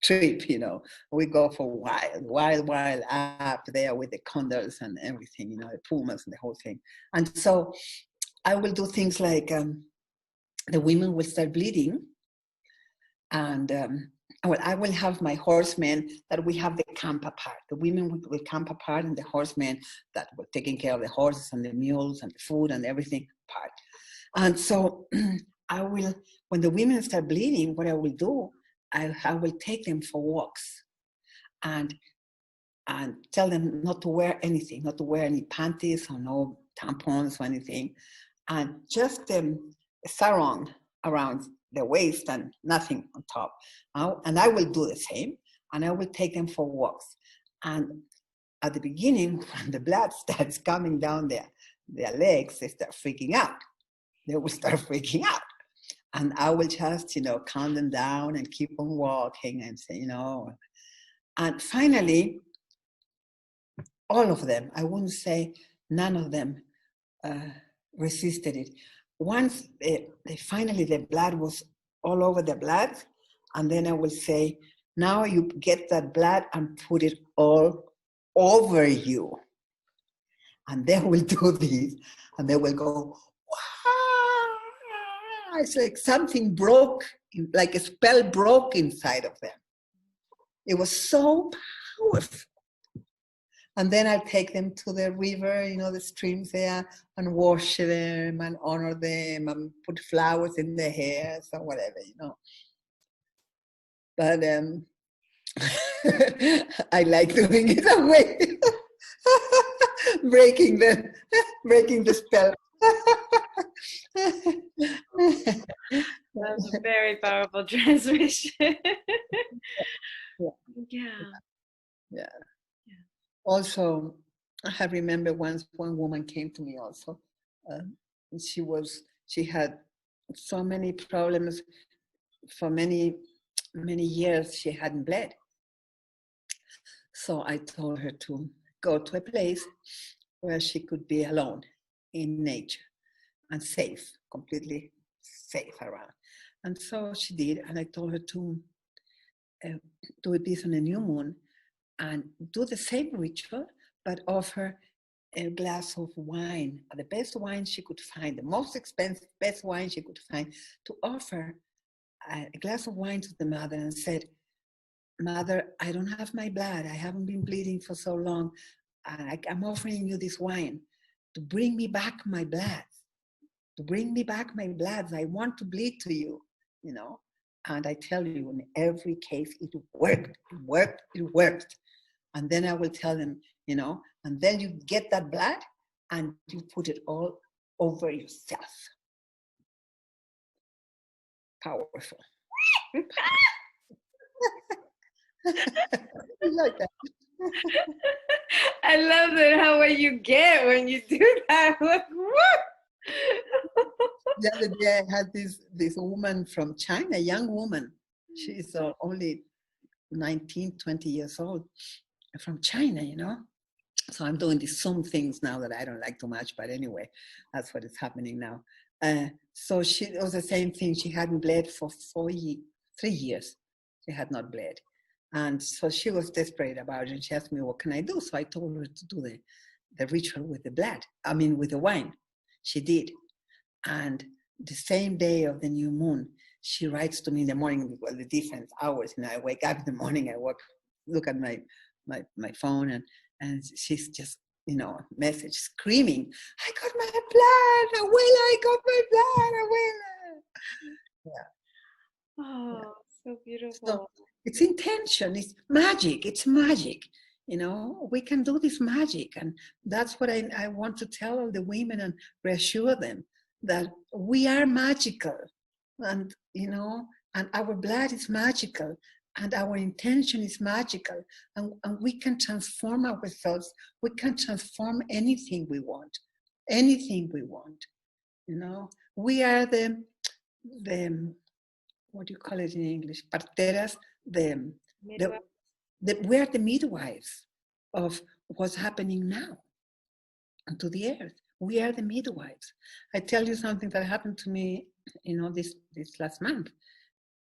trip, you know. We go for wild up there with the condors and everything, you know, the pumas and the whole thing. And so I will do things like the women will start bleeding, and I will have my horsemen that we have the camp apart. The women will camp apart, and the horsemen that were taking care of the horses and the mules and the food and everything apart. And so I will, when the women start bleeding, what I will do, I will take them for walks and tell them not to wear anything, not to wear any panties or no tampons or anything, and just a sarong around the waist and nothing on top. And I will do the same, and I will take them for walks. And at the beginning, when the blood starts coming down their legs, they start freaking out. They will start freaking out. And I will just, you know, calm them down and keep on walking and say, you know. And finally, all of them, I wouldn't say none of them resisted it. Once finally the blood was all over the blood, and then I will say, now you get that blood and put it all over you. And they will do this, and they will go, wow! It's like something broke, like a spell broke inside of them. It was so powerful. And then I'll take them to the river, you know, the streams there, and wash them and honor them and put flowers in their hair or whatever, you know. But I like doing it that way. breaking the spell. That's a very powerful transmission. Yeah. Also, I remember once one woman came to me also. She had so many problems for many years. She hadn't bled. So I told her to go to a place where she could be alone in nature and safe, completely safe around. And so she did. And I told her to do this on a new moon and do the same ritual, but offer a glass of wine, the best wine she could find, the most expensive, best wine she could find, to offer a glass of wine to the mother, and said, "Mother, I don't have my blood. I haven't been bleeding for so long. I'm offering you this wine to bring me back my blood, to bring me back my blood. I want to bleed to you, you know." And I tell you, in every case, it worked, it worked, it worked. And then I will tell them, and then you get that blood and you put it all over yourself. Powerful. Like that. I love it. How what you get when you do that. Like, what? The other day I had this woman from China, a young woman. She's only 19, 20 years old, from China, So I'm doing these Zoom things now that I don't like too much, but anyway, that's what is happening now. So it was the same thing. She hadn't bled for 3 years. She had not bled. And so she was desperate about it. And she asked me, what can I do? So I told her to do the ritual with the blood, with the wine. She did. And the same day of the new moon, she writes to me in the morning, well, the different hours. I wake up in the morning, look at my phone, and she's just, message screaming, "I got my blood, Abuela, I got my blood, Abuela." Yeah. Oh, Yeah. so beautiful. So it's intention, it's magic, we can do this magic. And that's what I want to tell all the women and reassure them that we are magical, and, and our blood is magical, and our intention is magical, and we can transform ourselves. We can transform anything we want, We are the what do you call it in English? Parteras, we are the midwives of what's happening now to the earth. We are the midwives. I tell you something that happened to me, this last month.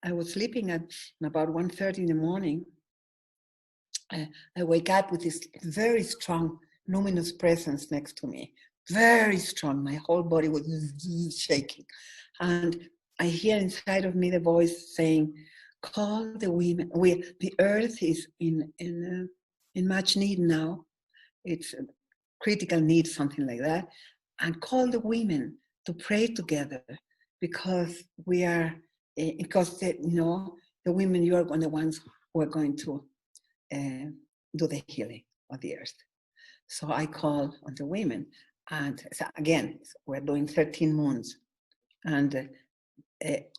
I was sleeping at about 1:30 in the morning. I wake up with this very strong luminous presence next to me. Very strong. My whole body was shaking. And I hear inside of me the voice saying, "Call the women. The earth is in much need now. It's a critical need, something like that. And call the women to pray together, because the women, you are the ones who are going to do the healing of the earth." So I call on the women, and so again, we're doing 13 moons, and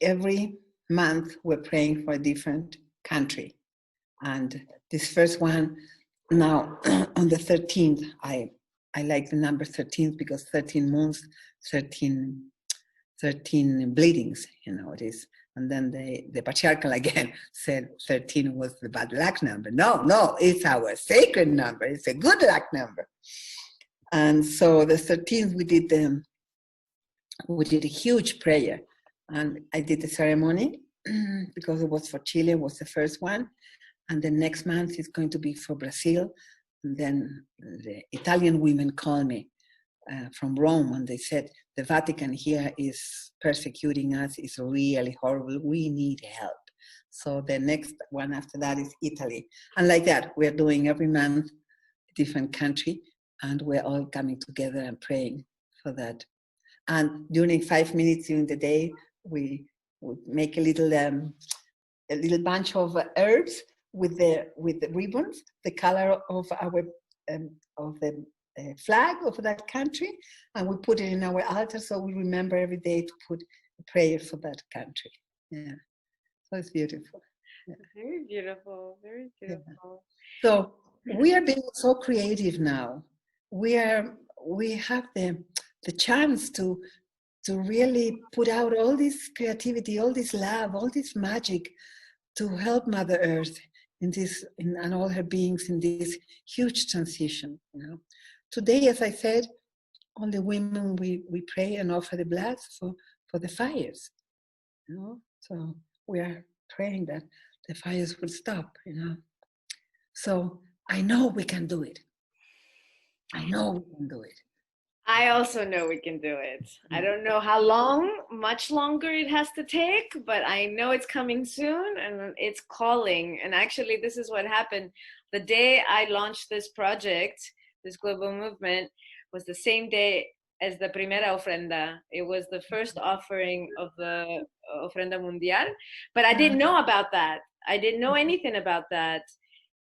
every month we're praying for a different country. And this first one now on the 13th, I like the number 13 because 13 moons, 13 bleedings, it is. And then the patriarchal again said 13 was the bad luck number. No, it's our sacred number. It's a good luck number. And so the 13th, we did a huge prayer. And I did the ceremony because it was for Chile, it was the first one. And the next month is going to be for Brazil. And then the Italian women called me from Rome, and they said, "The Vatican here is persecuting us. It's really horrible. We need help." So the next one after that is Italy. And like that, we're doing every month a different country, and we're all coming together and praying for that. And during 5 minutes during the day, we make a little bunch of herbs with the ribbons, the color of our of the flag of that country, and we put it in our altar, so we remember every day to put a prayer for that country. Yeah, so it's beautiful. Yeah. Very beautiful, very beautiful. Yeah. So we are being so creative now. We have the chance to really put out all this creativity, all this love, all this magic, to help Mother Earth and all her beings in this huge transition. Today, as I said, all the women we pray and offer the blood for the fires. So we are praying that the fires will stop. So I know we can do it. I know we can do it. I also know we can do it. I don't know how long, much longer it has to take, but I know it's coming soon and it's calling. And actually, this is what happened. The day I launched this project, this global movement, was the same day as the Primera Ofrenda. It was the first offering of the Ofrenda Mundial, but I didn't know about that. I didn't know anything about that.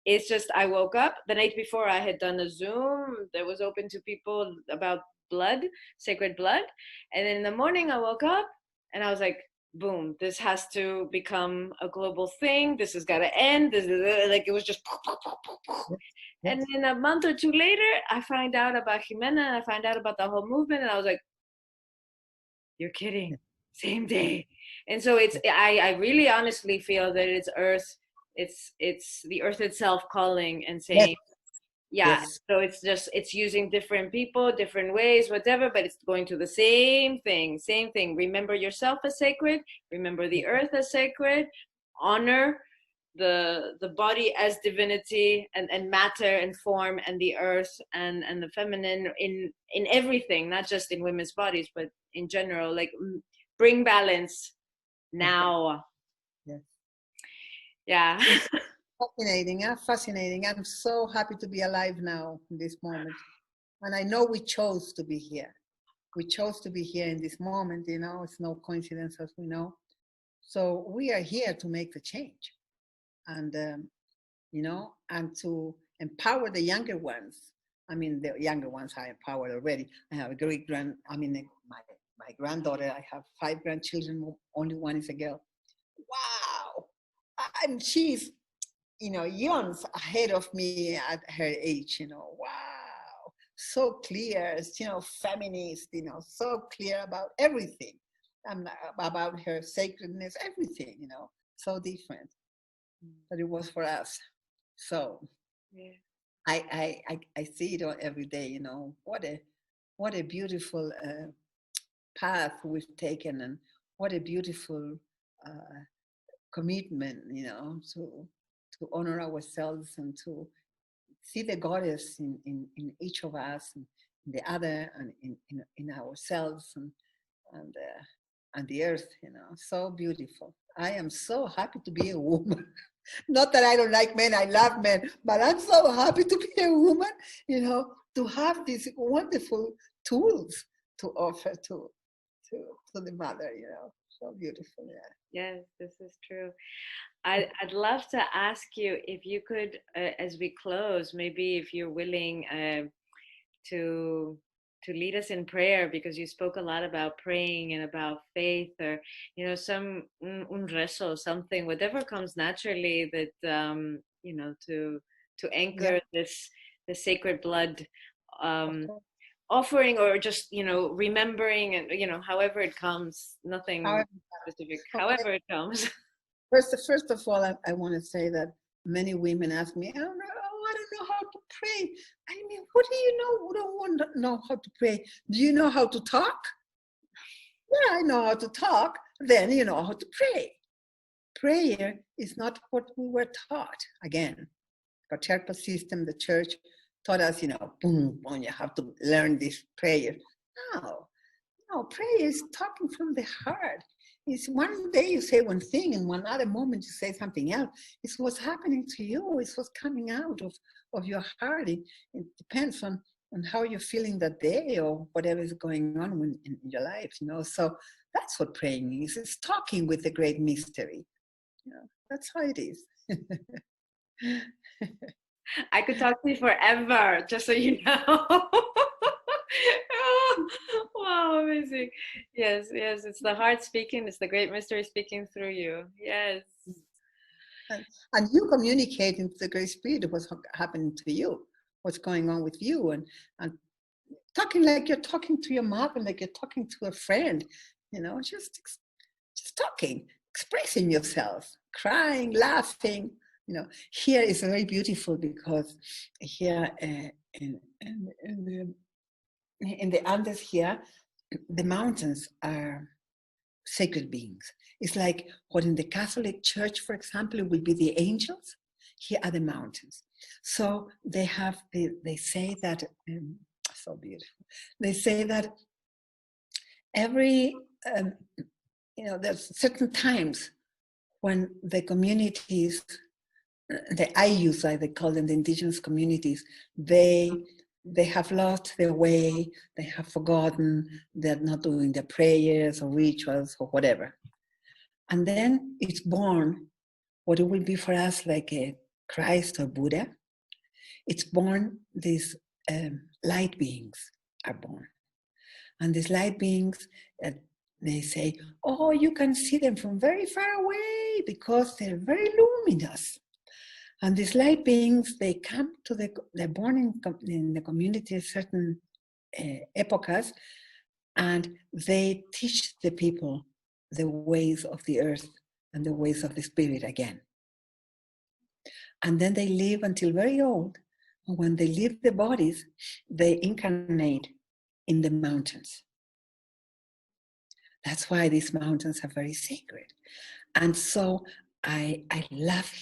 It's just I woke up the night before. I had done a Zoom that was open to people about blood, sacred blood, and then in the morning I woke up and I was like, boom, this has to become a global thing. This has got to end. This is like it was just and Yes. then a month or two later I find out about Jimena and I find out about the whole movement and I was like, you're kidding. Same day. And so it's I really honestly feel that it's earth, it's the earth itself calling and Yes. saying, yeah, Yes. so it's just it's using different people, different ways, whatever, but it's going to the same thing, same thing. Remember yourself as sacred, remember the earth as sacred, honor the body as divinity and matter and form and the earth and the feminine in everything, not just in women's bodies but in general, like bring balance Exactly. now. Yes. Yeah. It's fascinating. Fascinating. I'm so happy to be alive now in this moment. And I know we chose to be here. We chose to be here in this moment, you know, it's no coincidence, as we know. So we are here to make the change and, you know, and to empower the younger ones. I mean, the younger ones are empowered already. I have a my granddaughter, I have 5 grandchildren, only one is a girl. Wow. And she's, you know, eons ahead of me at her age, you know, wow. So clear, you know, feminist, you know, so clear about everything, about her sacredness, everything, you know, so different. But it was for us. So Yeah. I see it every day, you know, what a beautiful path we've taken and what a beautiful uh, commitment, you know, to honor ourselves and to see the goddess in each of us and in the other and in ourselves and the earth, you know, so beautiful. I am so happy to be a woman. Not that I don't like men, I love men, but I'm so happy to be a woman, you know, to have these wonderful tools to offer to, to the mother, you know, so beautiful. Yeah. Yes, this is true. I'd love to ask you if you could, as we close, maybe if you're willing to to lead us in prayer, because you spoke a lot about praying and about faith, or you know, some un rezo, something, whatever comes naturally that you know, to Yeah. anchor this the sacred blood Of um, course. offering, or just you know, remembering, and you know, however it comes, nothing However, specific, okay. however it comes. First of all, I want to say that many women ask me, I don't know how to pray. I mean, what do you know? We don't want to know how to pray. Do you know how to talk? Yeah, I know how to talk. Then you know how to pray. Prayer is not what we were taught. Again, patriarchal system, the church taught us, you know, boom, boom, you have to learn this prayer. No, no, prayer is talking from the heart. It's one day you say one thing and one other moment you say something else. It's what's happening to you. It's what's coming out of your heart. It depends on how you're feeling that day or whatever is going on in your life, you know. So that's what praying is. It's talking with the great mystery. You know, that's how it is. I could talk to you forever, just so you know. Oh, wow, amazing. Yes, yes, it's the heart speaking, it's the great mystery speaking through you. Yes. and, and you communicating to the great spirit what's happening to you, what's going on with you, and talking like you're talking to your mother, like you're talking to a friend, you know, just talking, expressing yourself, crying, laughing. You know, here is very beautiful because here in the Andes here, the mountains are sacred beings. It's like what in the Catholic Church, for example, it will be the angels. here are the mountains. So they say that, so beautiful. They say that every, there's certain times when the communities, the Ayus, like they call them, the indigenous communities, they have lost their way, they have forgotten, they're not doing their prayers or rituals or whatever. And then it's born what it will be for us like a Christ or Buddha. It's born, these light beings are born. And these light beings, they say, oh, you can see them from very far away because they're very luminous. And these light beings, they come to they're born in the community at certain epochs, and they teach the people the ways of the earth and the ways of the spirit again. And then they live until very old. And when they leave the bodies, they incarnate in the mountains. That's why these mountains are very sacred. And so I love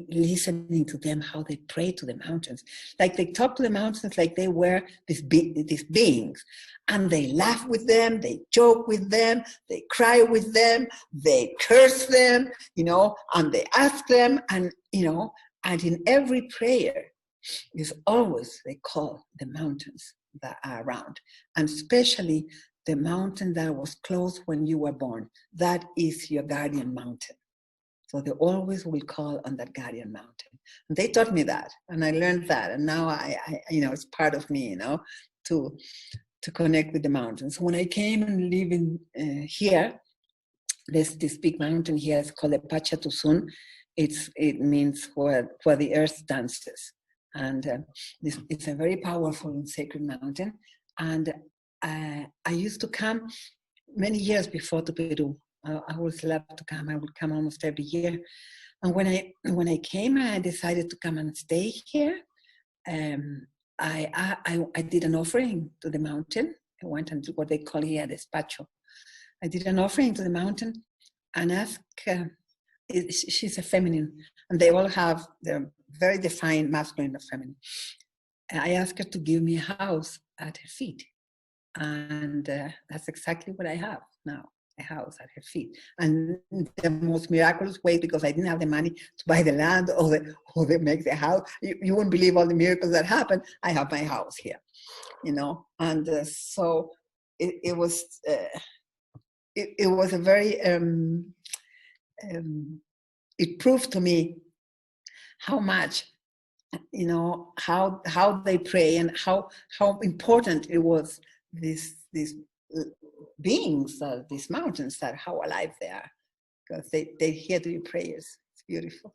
listening to them, how they pray to the mountains. Like they talk to the mountains like they were these beings. And they laugh with them, they joke with them, they cry with them, they curse them, and they ask them, and in every prayer is always they call the mountains that are around. And especially the mountain that was close when you were born. That is your guardian mountain. So they always will call on that guardian mountain. And they taught me that, and I learned that, and now I it's part of me, to connect with the mountains. So when I came and live in here, there's this big mountain here. It's called the Pachatusun. It means where the earth dances, and it's a very powerful and sacred mountain. And I used to come many years before to Peru. I always loved to come. I would come almost every year. And when I came, I decided to come and stay here. I did an offering to the mountain. I went and did what they call here despacho. I did an offering to the mountain and asked, she's a feminine, and they all have their very defined masculine and feminine. I asked her to give me a house at her feet. And that's exactly what I have now, a house at her feet. And the most miraculous way, because I didn't have the money to buy the land or they make the house. You wouldn't believe all the miracles that happened. I have my house here, And so it was a very, it proved to me how much, how they pray and how important it was. These beings, these mountains, that how alive they are, because they hear your prayers. It's beautiful.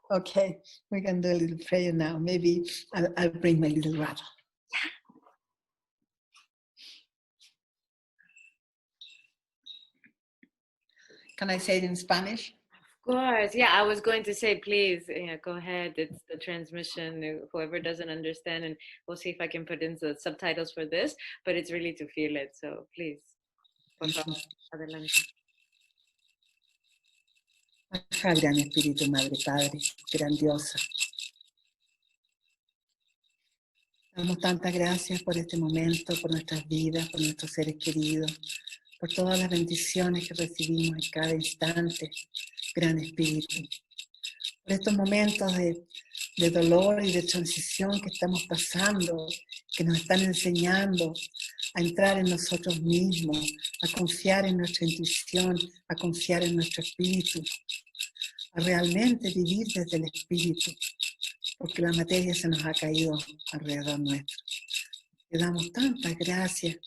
Okay, we can do a little prayer now. Maybe I'll bring my little rattle. Can I say it in Spanish? Of course. Yeah, I was going to say, please, go ahead. It's the transmission. Whoever doesn't understand, and we'll see if I can put in the subtitles for this, but it's really to feel it. So please. Por favor, adelante. Gran Espíritu, Madre, Padre, grandiosa. Damos tantas gracias por este momento, por nuestras vidas, por nuestros seres queridos, por todas las bendiciones que recibimos en cada instante, Gran Espíritu. Por estos momentos de dolor y de transición que estamos pasando, que nos están enseñando a entrar en nosotros mismos, a confiar en nuestra intuición, a confiar en nuestro espíritu, a realmente vivir desde el espíritu, porque la materia se nos ha caído alrededor nuestro. Te damos tantas gracias,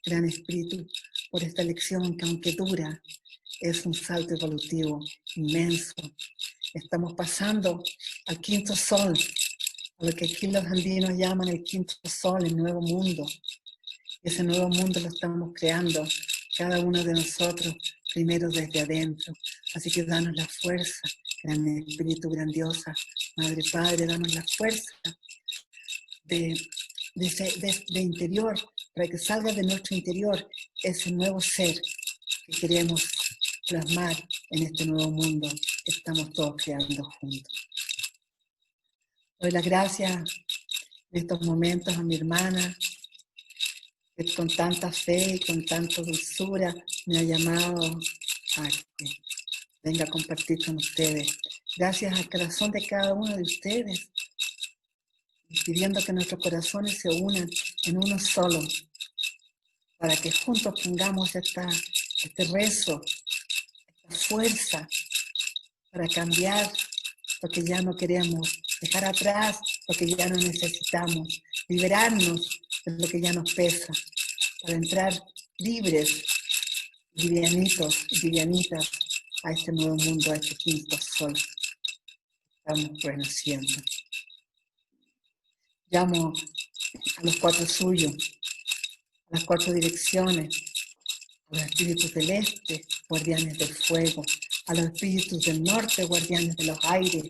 Gran Espíritu, por esta lección que, aunque dura, es un salto evolutivo inmenso. Estamos pasando al quinto sol, a lo que aquí los andinos llaman el quinto sol, el nuevo mundo. Ese nuevo mundo lo estamos creando cada uno de nosotros, primero desde adentro. Así que danos la fuerza, Gran Espíritu grandiosa, Madre, Padre, danos la fuerza de interior, para que salga de nuestro interior ese nuevo ser que queremos plasmar en este nuevo mundo que estamos todos creando juntos. Doy las gracias en estos momentos a mi hermana, que con tanta fe y con tanta dulzura me ha llamado a que venga a compartir con ustedes. Gracias al corazón de cada uno de ustedes, pidiendo que nuestros corazones se unan en uno solo, para que juntos pongamos este rezo, esta fuerza para cambiar lo que ya no queremos, dejar atrás lo que ya no necesitamos, liberarnos de lo que ya nos pesa, para entrar libres, livianitos y livianitas a este nuevo mundo, a este quinto sol que estamos renaciendo. Llamo a los cuatro suyos, a las cuatro direcciones, a los espíritus del este, guardianes del fuego, a los espíritus del norte, guardianes de los aires,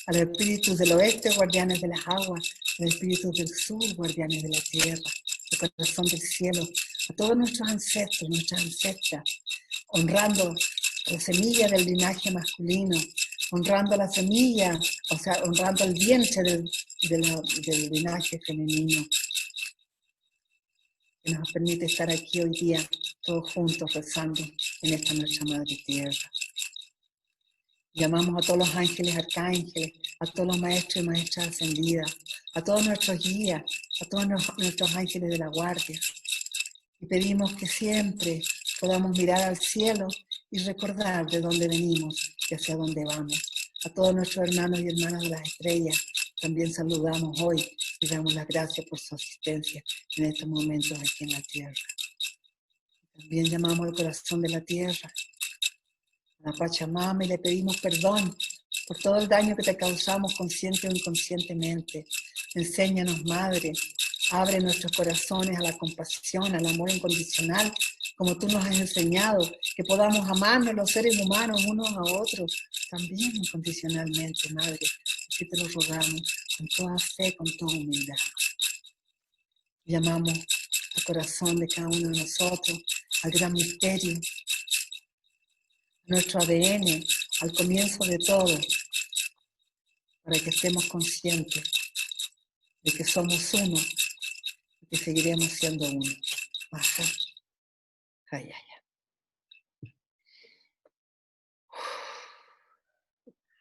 a los espíritus del oeste, guardianes de las aguas, a los espíritus del sur, guardianes de la tierra, al corazón del cielo, a todos nuestros ancestros, nuestras ancestras, honrando la semilla del linaje masculino, honrando la semilla, o sea, honrando el vientre del linaje femenino, que nos permite estar aquí hoy día todos juntos rezando en esta nuestra Madre Tierra. Llamamos a todos los ángeles, arcángeles, a todos los maestros y maestras ascendidas, a todos nuestros guías, a todos nuestros ángeles de la guardia. Y pedimos que siempre podamos mirar al cielo y recordar de dónde venimos y hacia dónde vamos. A todos nuestros hermanos y hermanas de las estrellas también saludamos hoy y damos las gracias por su asistencia en estos momentos aquí en la tierra. También llamamos al corazón de la tierra, a la Pachamama, y le pedimos perdón por todo el daño que te causamos consciente o inconscientemente. Enséñanos, Madre, abre nuestros corazones a la compasión, al amor incondicional, como tú nos has enseñado, que podamos amarnos los seres humanos unos a otros, también incondicionalmente, Madre. Así te lo rogamos, con toda fe, con toda humildad. Llamamos al corazón de cada uno de nosotros, al gran misterio, nuestro ADN, al comienzo de todo, para que estemos conscientes de que somos uno y que seguiremos siendo uno. Ajá. Ay, ay, ay.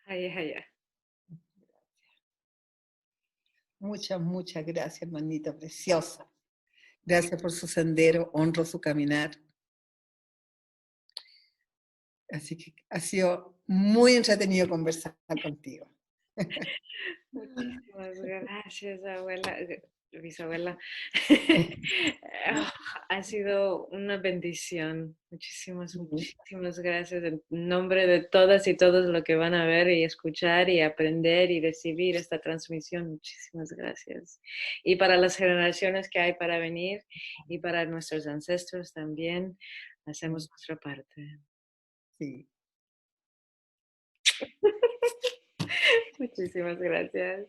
Ay, ay, ay. Muchas, muchas gracias, hermanita preciosa. Gracias por su sendero, honro su caminar. Así que ha sido muy entretenido conversar contigo. Muchísimas gracias, abuela, bisabuela. Ha sido una bendición. Muchísimas, muchísimas gracias en nombre de todas y todos los que van a ver y escuchar y aprender y recibir esta transmisión. Muchísimas gracias. Y para las generaciones que hay para venir y para nuestros ancestros también, hacemos nuestra parte. Sí. Muchísimas gracias.